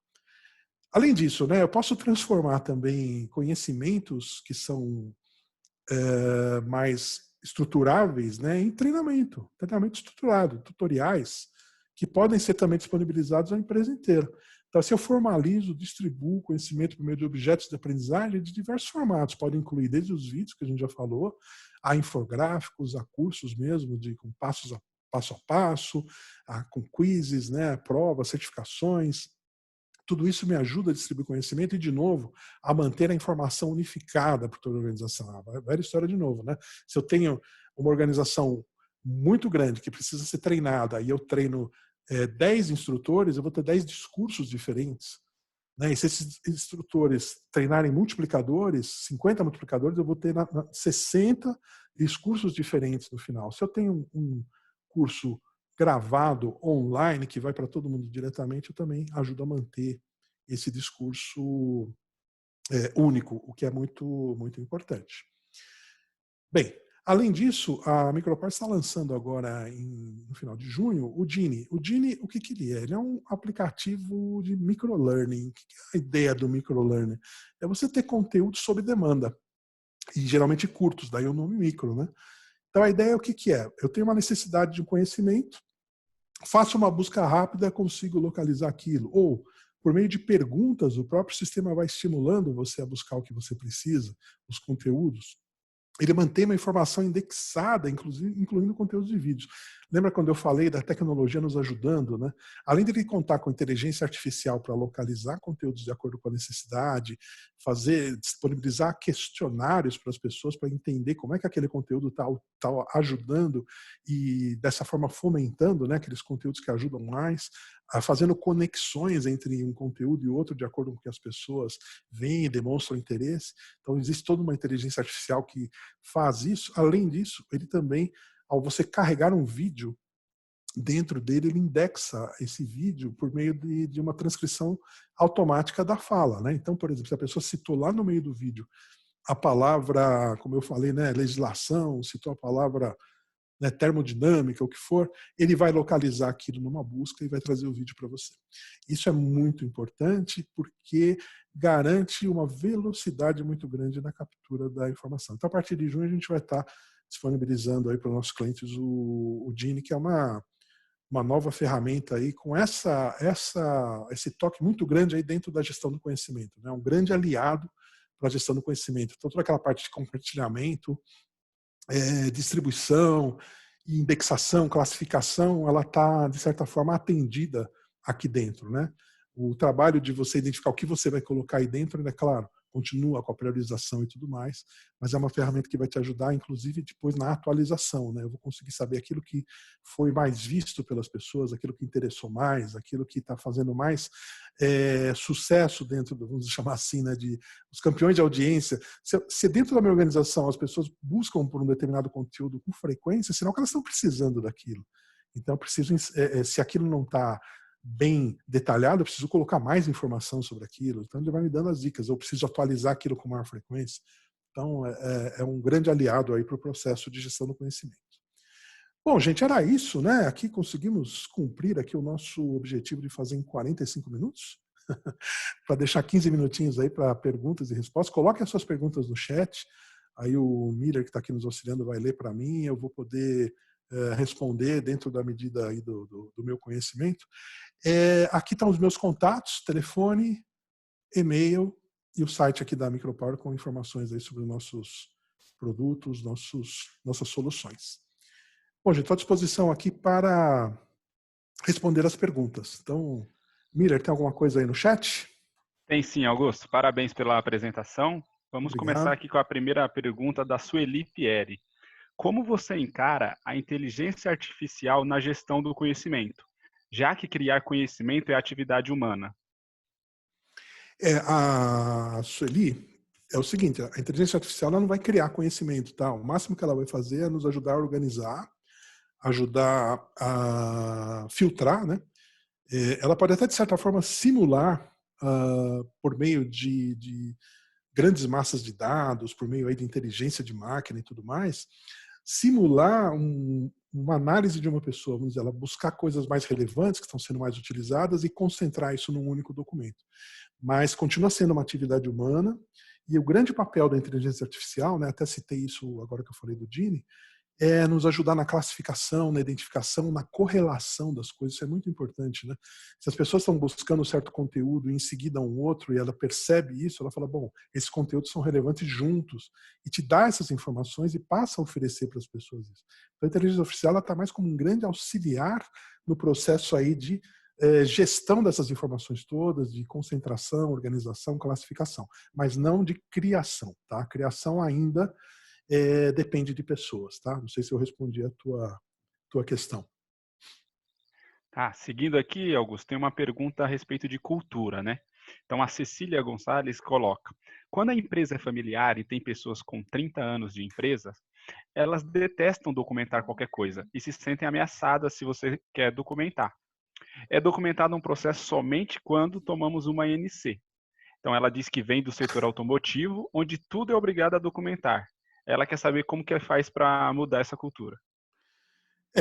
Além disso, né, eu posso transformar também conhecimentos que são mais estruturáveis, né, em treinamento estruturado, tutoriais, que podem ser também disponibilizados à empresa inteira. Então, se eu formalizo, distribuo conhecimento por meio de objetos de aprendizagem de diversos formatos, pode incluir desde os vídeos, que a gente já falou, a infográficos, a cursos mesmo, com passo a passo, com quizzes, né, provas, certificações. Tudo isso me ajuda a distribuir conhecimento e, de novo, a manter a informação unificada por toda a organização. A velha história de novo, né? Se eu tenho uma organização muito grande que precisa ser treinada e eu treino 10 instrutores, eu vou ter 10 discursos diferentes. Né? E se esses instrutores treinarem multiplicadores, 50 multiplicadores, eu vou ter 60 discursos diferentes no final. Se eu tenho um curso gravado online, que vai para todo mundo diretamente, eu também ajudo a manter esse discurso único, o que é muito, muito importante. Bem, além disso, a Micropart está lançando agora, no final de junho, o Genie. O Genie, o que ele é? Ele é um aplicativo de microlearning. O que é a ideia do microlearning? É você ter conteúdo sob demanda, e geralmente curtos, daí o nome micro, né? Então a ideia é o que é? Eu tenho uma necessidade de um conhecimento, faço uma busca rápida, consigo localizar aquilo. Ou, por meio de perguntas, o próprio sistema vai estimulando você a buscar o que você precisa, os conteúdos. Ele mantém uma informação indexada, incluindo conteúdos de vídeos. Lembra quando eu falei da tecnologia nos ajudando, né? Além de ele contar com inteligência artificial para localizar conteúdos de acordo com a necessidade, disponibilizar questionários para as pessoas para entender como é que aquele conteúdo está ajudando e dessa forma fomentando, né, aqueles conteúdos que ajudam mais, fazendo conexões entre um conteúdo e outro de acordo com o que as pessoas veem e demonstram interesse. Então existe toda uma inteligência artificial que faz isso. Além disso, ele também, ao você carregar um vídeo dentro dele, ele indexa esse vídeo por meio de uma transcrição automática da fala, né? Então, por exemplo, se a pessoa citou lá no meio do vídeo a palavra, como eu falei, né, legislação, citou a palavra, né, termodinâmica, o que for, ele vai localizar aquilo numa busca e vai trazer o vídeo para você. Isso é muito importante porque garante uma velocidade muito grande na captura da informação. Então, a partir de junho, a gente vai estar disponibilizando aí para os nossos clientes o Genie, que é uma nova ferramenta aí com esse toque muito grande aí dentro da gestão do conhecimento, né? Um grande aliado para a gestão do conhecimento. Então, toda aquela parte de compartilhamento, distribuição, indexação, classificação, ela está, de certa forma, atendida aqui dentro, né? O trabalho de você identificar o que você vai colocar aí dentro, é claro, continua com a priorização e tudo mais, mas é uma ferramenta que vai te ajudar, inclusive, depois na atualização, né? Eu vou conseguir saber aquilo que foi mais visto pelas pessoas, aquilo que interessou mais, aquilo que está fazendo mais sucesso dentro, vamos chamar assim, né, de os campeões de audiência. Se dentro da minha organização as pessoas buscam por um determinado conteúdo com frequência, senão que elas estão precisando daquilo. Então, eu preciso, se aquilo não está bem detalhado, eu preciso colocar mais informação sobre aquilo. Então, ele vai me dando as dicas. Eu preciso atualizar aquilo com maior frequência. Então, é um grande aliado aí para o processo de gestão do conhecimento. Bom, gente, era isso, né? Aqui conseguimos cumprir aqui o nosso objetivo de fazer em 45 minutos. Para deixar 15 minutinhos aí para perguntas e respostas. Coloquem as suas perguntas no chat. Aí o Miller, que está aqui nos auxiliando, vai ler para mim. Eu vou poder responder dentro da medida aí do meu conhecimento. Aqui estão os meus contatos, telefone, e-mail e o site aqui da Micropower com informações aí sobre nossos produtos, nossas soluções. Bom, gente, estou à disposição aqui para responder as perguntas. Então, Miller, tem alguma coisa aí no chat? Tem sim, Augusto. Parabéns pela apresentação. Vamos começar Obrigado. aqui com a primeira pergunta da Sueli Pieri. Como você encara a inteligência artificial na gestão do conhecimento, já que criar conhecimento é atividade humana? A Sueli é o seguinte, a inteligência artificial ela não vai criar conhecimento, tá? O máximo que ela vai fazer é nos ajudar a organizar, ajudar a filtrar, né? Ela pode até, de certa forma, simular por meio de grandes massas de dados, por meio aí de inteligência de máquina e tudo mais, simular uma análise de uma pessoa, vamos dizer, ela buscar coisas mais relevantes que estão sendo mais utilizadas e concentrar isso num único documento. Mas continua sendo uma atividade humana e o grande papel da inteligência artificial, né, até citei isso agora que eu falei do Gini, é nos ajudar na classificação, na identificação, na correlação das coisas. Isso é muito importante, né? Se as pessoas estão buscando um certo conteúdo e em seguida um outro e ela percebe isso, ela fala, bom, esses conteúdos são relevantes juntos e te dá essas informações e passa a oferecer para as pessoas isso. Então, a inteligência artificial está mais como um grande auxiliar no processo aí de gestão dessas informações todas, de concentração, organização, classificação, mas não de criação, tá? A criação ainda depende de pessoas, tá? Não sei se eu respondi a tua questão. Tá, seguindo aqui, Augusto, tem uma pergunta a respeito de cultura, né? Então, a Cecília Gonçalves coloca: quando a empresa é familiar e tem pessoas com 30 anos de empresa, elas detestam documentar qualquer coisa e se sentem ameaçadas se você quer documentar. É documentado um processo somente quando tomamos uma NC. Então, ela diz que vem do setor automotivo, onde tudo é obrigado a documentar. Ela quer saber como que faz para mudar essa cultura.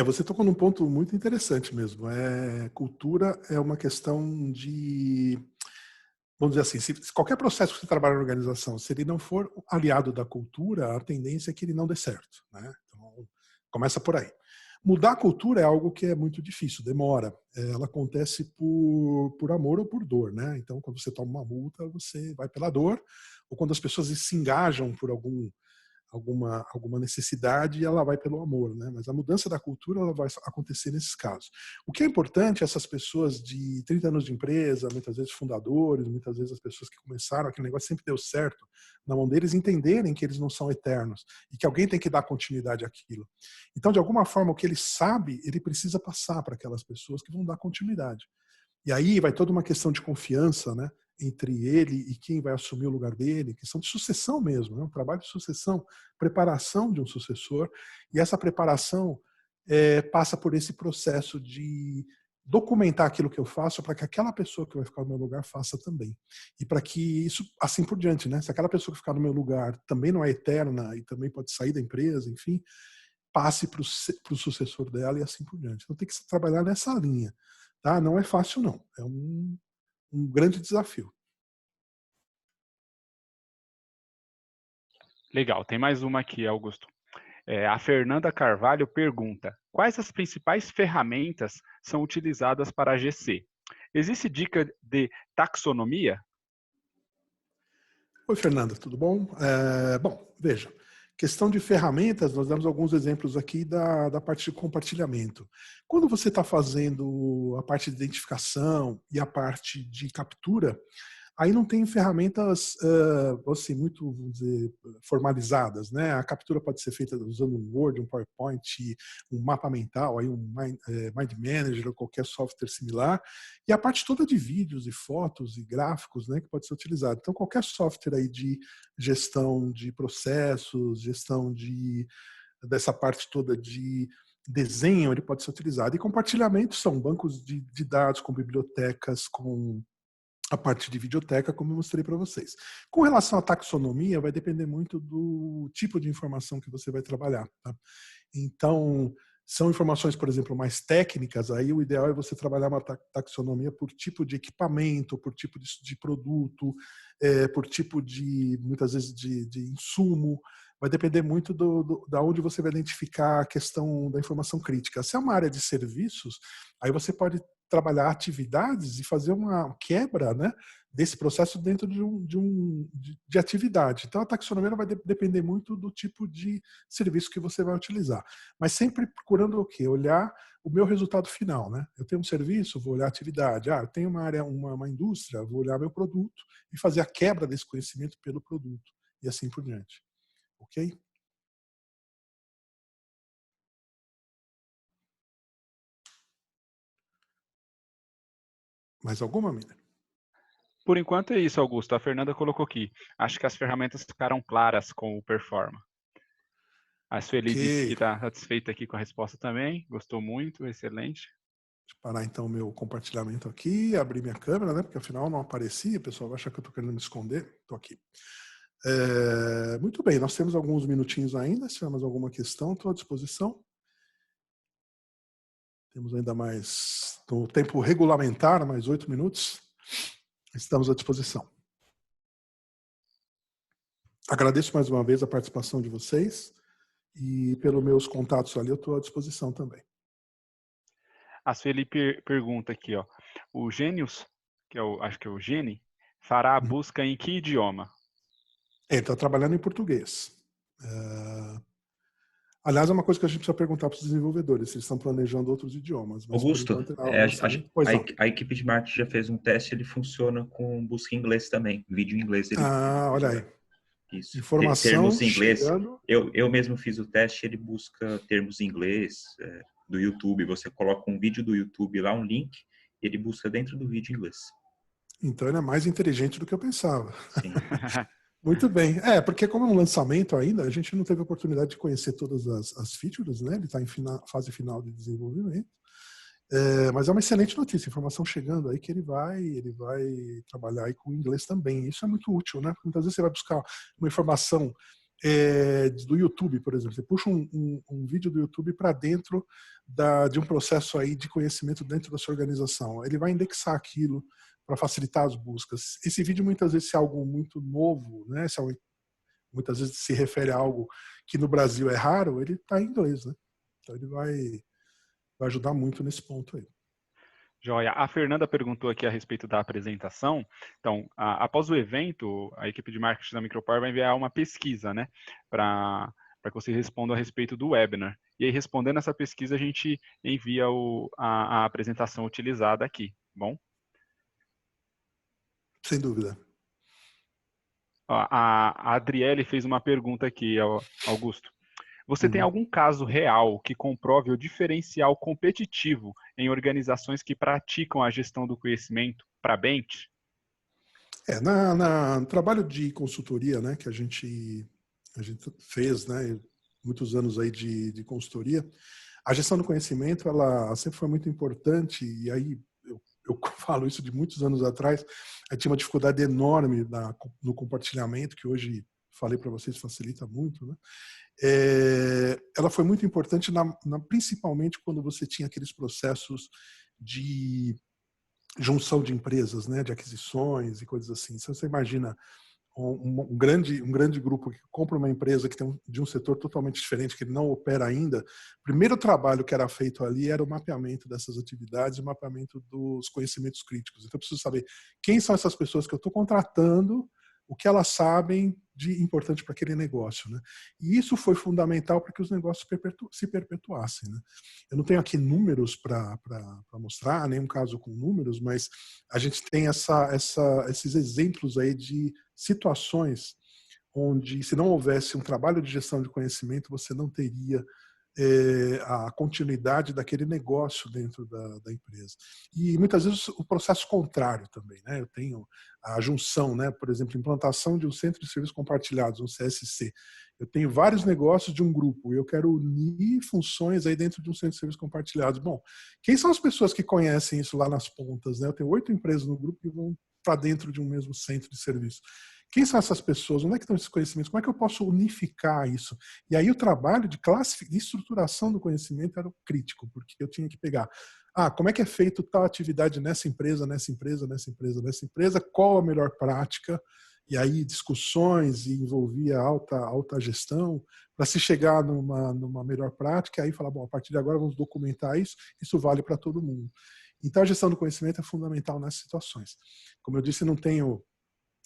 Você tocou num ponto muito interessante mesmo. Cultura é uma questão de, vamos dizer assim, se qualquer processo que você trabalha na organização, se ele não for aliado da cultura, a tendência é que ele não dê certo, né? Então, começa por aí. Mudar a cultura é algo que é muito difícil, demora. Ela acontece por amor ou por dor, né? Então, quando você toma uma multa, você vai pela dor, ou quando as pessoas se engajam por alguma necessidade e ela vai pelo amor, né? Mas a mudança da cultura ela vai acontecer nesses casos. O que é importante, essas pessoas de 30 anos de empresa, muitas vezes fundadores, muitas vezes as pessoas que começaram, aquele negócio sempre deu certo, na mão deles entenderem que eles não são eternos e que alguém tem que dar continuidade àquilo. Então, de alguma forma, o que ele sabe, ele precisa passar para aquelas pessoas que vão dar continuidade. E aí vai toda uma questão de confiança, né, entre ele e quem vai assumir o lugar dele, questão de sucessão mesmo, né, um trabalho de sucessão, preparação de um sucessor. E essa preparação passa por esse processo de documentar aquilo que eu faço para que aquela pessoa que vai ficar no meu lugar faça também. E para que isso, assim por diante, né? Se aquela pessoa que ficar no meu lugar também não é eterna e também pode sair da empresa, enfim, passe para o sucessor dela e assim por diante. Então tem que se trabalhar nessa linha. Tá? Não é fácil, não. É um grande desafio. Legal, tem mais uma aqui, Augusto. A Fernanda Carvalho pergunta: quais as principais ferramentas são utilizadas para a GC? Existe dica de taxonomia? Oi, Fernanda, tudo bom? Bom, veja, questão de ferramentas, nós damos alguns exemplos aqui da parte de compartilhamento. Quando você está fazendo a parte de identificação e a parte de captura, aí não tem ferramentas assim, muito, vamos dizer, formalizadas, né? A captura pode ser feita usando um Word, um PowerPoint, um mapa mental, aí um Mind Manager ou qualquer software similar, e a parte toda de vídeos e fotos e gráficos, né, que pode ser utilizado. Então, qualquer software aí de gestão de processos, dessa parte toda de desenho, ele pode ser utilizado. E compartilhamento são bancos de dados com bibliotecas, com a parte de videoteca, como eu mostrei para vocês. Com relação à taxonomia, vai depender muito do tipo de informação que você vai trabalhar. Tá? Então, são informações, por exemplo, mais técnicas, aí o ideal é você trabalhar uma taxonomia por tipo de equipamento, por tipo de produto, por tipo de, muitas vezes, de insumo. Vai depender muito da onde você vai identificar a questão da informação crítica. Se é uma área de serviços, aí você pode trabalhar atividades e fazer uma quebra, né, desse processo dentro de atividade. Então, a taxonomia vai depender muito do tipo de serviço que você vai utilizar. Mas sempre procurando o quê? Olhar o meu resultado final, né? Eu tenho um serviço, vou olhar a atividade. Eu tenho uma área, uma indústria, vou olhar meu produto e fazer a quebra desse conhecimento pelo produto. E assim por diante. Ok? Mais alguma, Miriam? Por enquanto é isso, Augusto. A Fernanda colocou aqui. Acho que as ferramentas ficaram claras com o Performa. A Sueli disse que Ok. está satisfeita aqui com a resposta também. Gostou muito, excelente. Deixa eu parar então o meu compartilhamento aqui, abrir minha câmera, né? Porque afinal não aparecia, o pessoal vai achar que eu estou querendo me esconder. Estou aqui. Muito bem, nós temos alguns minutinhos ainda. Se tiver mais alguma questão, estou à disposição. Temos ainda mais, no tempo regulamentar, mais 8 minutos. Estamos à disposição. Agradeço mais uma vez a participação de vocês e pelos meus contatos ali eu estou à disposição também. A Sueli pergunta aqui, ó. O Gênios, acho que é o Gene, fará a busca em que idioma? Ele está trabalhando em português. Aliás, é uma coisa que a gente precisa perguntar para os desenvolvedores, se eles estão planejando outros idiomas. Mas Augusto, por enquanto, o lançamento... Pois não. a equipe de marketing já fez um teste, ele funciona com busca em inglês também, vídeo em inglês. Olha aí. Isso. Informação Termos em inglês. chegando. Eu mesmo fiz o teste, ele busca termos em inglês do YouTube. Você coloca um vídeo do YouTube lá, um link, e ele busca dentro do vídeo em inglês. Então ele é mais inteligente do que eu pensava. Sim. Muito bem. Porque como é um lançamento ainda, a gente não teve a oportunidade de conhecer todas as features, né? Ele está em fase final de desenvolvimento. Mas é uma excelente notícia, informação chegando aí que ele vai trabalhar aí com o inglês também. Isso é muito útil, né? Porque muitas vezes você vai buscar uma informação do YouTube, por exemplo. Você puxa um vídeo do YouTube para dentro de um processo aí de conhecimento dentro da sua organização. Ele vai indexar aquilo para facilitar as buscas. Esse vídeo muitas vezes é algo muito novo, né? Muitas vezes se refere a algo que no Brasil é raro, ele está em inglês, né? Então ele vai ajudar muito nesse ponto aí. Joia. A Fernanda perguntou aqui a respeito da apresentação. Então, após o evento, a equipe de marketing da Micropower vai enviar uma pesquisa, né, para que vocês respondam a respeito do webinar. E aí, respondendo essa pesquisa, a gente envia a apresentação utilizada aqui, bom? Sem dúvida. A Adriele fez uma pergunta aqui, Augusto. Você tem algum caso real que comprove o diferencial competitivo em organizações que praticam a gestão do conhecimento para bench? No trabalho de consultoria, né, que a gente fez, né, muitos anos aí de consultoria, a gestão do conhecimento ela sempre foi muito importante. E aí eu falo isso de muitos anos atrás, eu tinha uma dificuldade enorme no compartilhamento, que hoje falei para vocês facilita muito, né? Ela foi muito importante principalmente quando você tinha aqueles processos de junção de empresas, né, de aquisições e coisas assim. Se você imagina um grande grupo que compra uma empresa que tem de um setor totalmente diferente, que ele não opera ainda, o primeiro trabalho que era feito ali era o mapeamento dessas atividades, o mapeamento dos conhecimentos críticos. Então eu preciso saber quem são essas pessoas que eu estou contratando, o que elas sabem de importante para aquele negócio, né? E isso foi fundamental para que os negócios se perpetuassem, né? Eu não tenho aqui números para mostrar, nenhum caso com números, mas a gente tem esses exemplos aí de situações onde, se não houvesse um trabalho de gestão de conhecimento, você não teria a continuidade daquele negócio dentro da empresa. E muitas vezes o processo contrário também, né? Eu tenho a junção, né? Por exemplo, implantação de um centro de serviços compartilhados, um CSC. Eu tenho vários negócios de um grupo e eu quero unir funções aí dentro de um centro de serviços compartilhados. Bom, quem são as pessoas que conhecem isso lá nas pontas, né? Eu tenho 8 empresas no grupo que vão para dentro de um mesmo centro de serviço. Quem são essas pessoas? Onde é que estão esses conhecimentos? Como é que eu posso unificar isso? E aí o trabalho de estruturação do conhecimento era o crítico, porque eu tinha que pegar, como é que é feito tal atividade nessa empresa, nessa empresa, nessa empresa, nessa empresa, qual a melhor prática? E aí discussões, e envolvia alta gestão, para se chegar numa melhor prática, e aí falar, bom, a partir de agora vamos documentar isso vale para todo mundo. Então, a gestão do conhecimento é fundamental nessas situações. Como eu disse, não tenho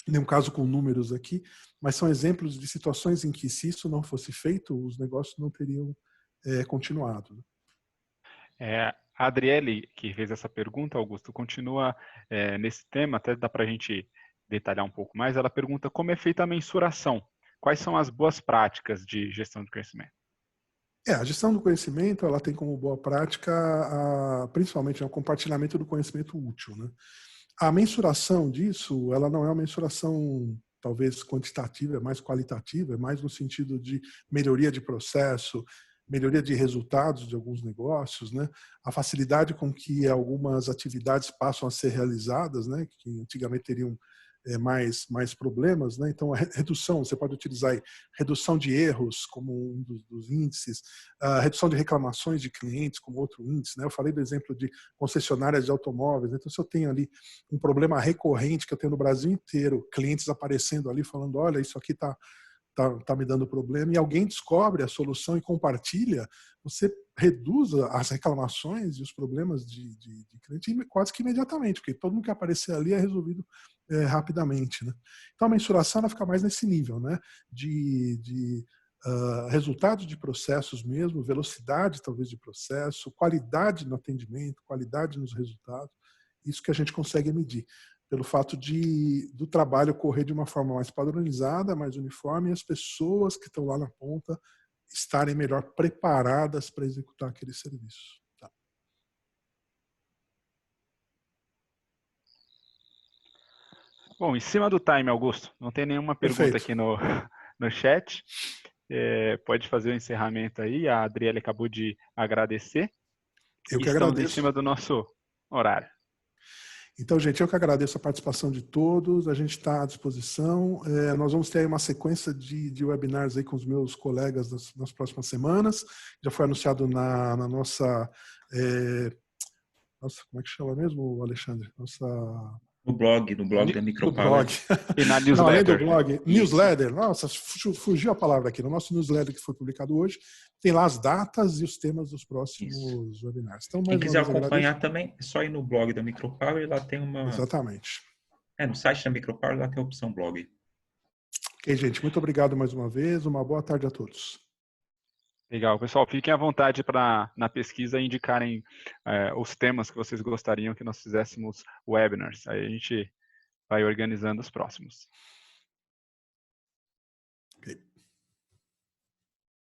nenhum caso com números aqui, mas são exemplos de situações em que, se isso não fosse feito, os negócios não teriam continuado. A Adriele, que fez essa pergunta, Augusto, continua nesse tema, até dá para a gente detalhar um pouco mais. Ela pergunta como é feita a mensuração. Quais são as boas práticas de gestão de conhecimento? A gestão do conhecimento, ela tem como boa prática, principalmente, o compartilhamento do conhecimento útil, né? A mensuração disso, ela não é uma mensuração talvez quantitativa, é mais qualitativa, é mais no sentido de melhoria de processo, melhoria de resultados de alguns negócios, né? A facilidade com que algumas atividades passam a ser realizadas, né? Que antigamente teriam mais problemas, né? Então, a redução, você pode utilizar aí, redução de erros como um dos índices, a redução de reclamações de clientes como outro índice, né? Eu falei do exemplo de concessionárias de automóveis, então se eu tenho ali um problema recorrente que eu tenho no Brasil inteiro, clientes aparecendo ali falando, olha, isso aqui tá me dando problema, e alguém descobre a solução e compartilha, você reduz as reclamações e os problemas de cliente quase que imediatamente, porque todo mundo que aparecer ali é resolvido rapidamente, né? Então a mensuração ela fica mais nesse nível, né? De resultados de processos mesmo, velocidade talvez de processo, qualidade no atendimento, qualidade nos resultados, isso que a gente consegue medir pelo fato do trabalho ocorrer de uma forma mais padronizada, mais uniforme, e as pessoas que estão lá na ponta estarem melhor preparadas para executar aquele serviço. Tá. Bom, em cima do time, Augusto, não tem nenhuma pergunta Perfeito. aqui no chat. Pode fazer o encerramento aí, a Adriele acabou de agradecer. Eu que Estamos agradeço. em cima do nosso horário. Então, gente, eu que agradeço a participação de todos, a gente está à disposição. Nós vamos ter aí uma sequência de webinars aí com os meus colegas nas próximas semanas. Já foi anunciado na nossa... como é que chama mesmo, Alexandre? No blog da do Micropower. blog. E na Não, além do newsletter. blog, newsletter. Nossa, fugiu a palavra aqui. No nosso newsletter que foi publicado hoje, tem lá as datas e os temas dos próximos webinars. Então, Quem mais quiser uma vez, acompanhar agradeço. também, é só ir no blog da Micropower, lá tem uma... Exatamente. no site da Micropower, lá tem a opção blog. Ok, gente, muito obrigado mais uma vez. Uma boa tarde a todos. Legal. Pessoal, fiquem à vontade para, na pesquisa, indicarem os temas que vocês gostariam que nós fizéssemos webinars. Aí a gente vai organizando os próximos.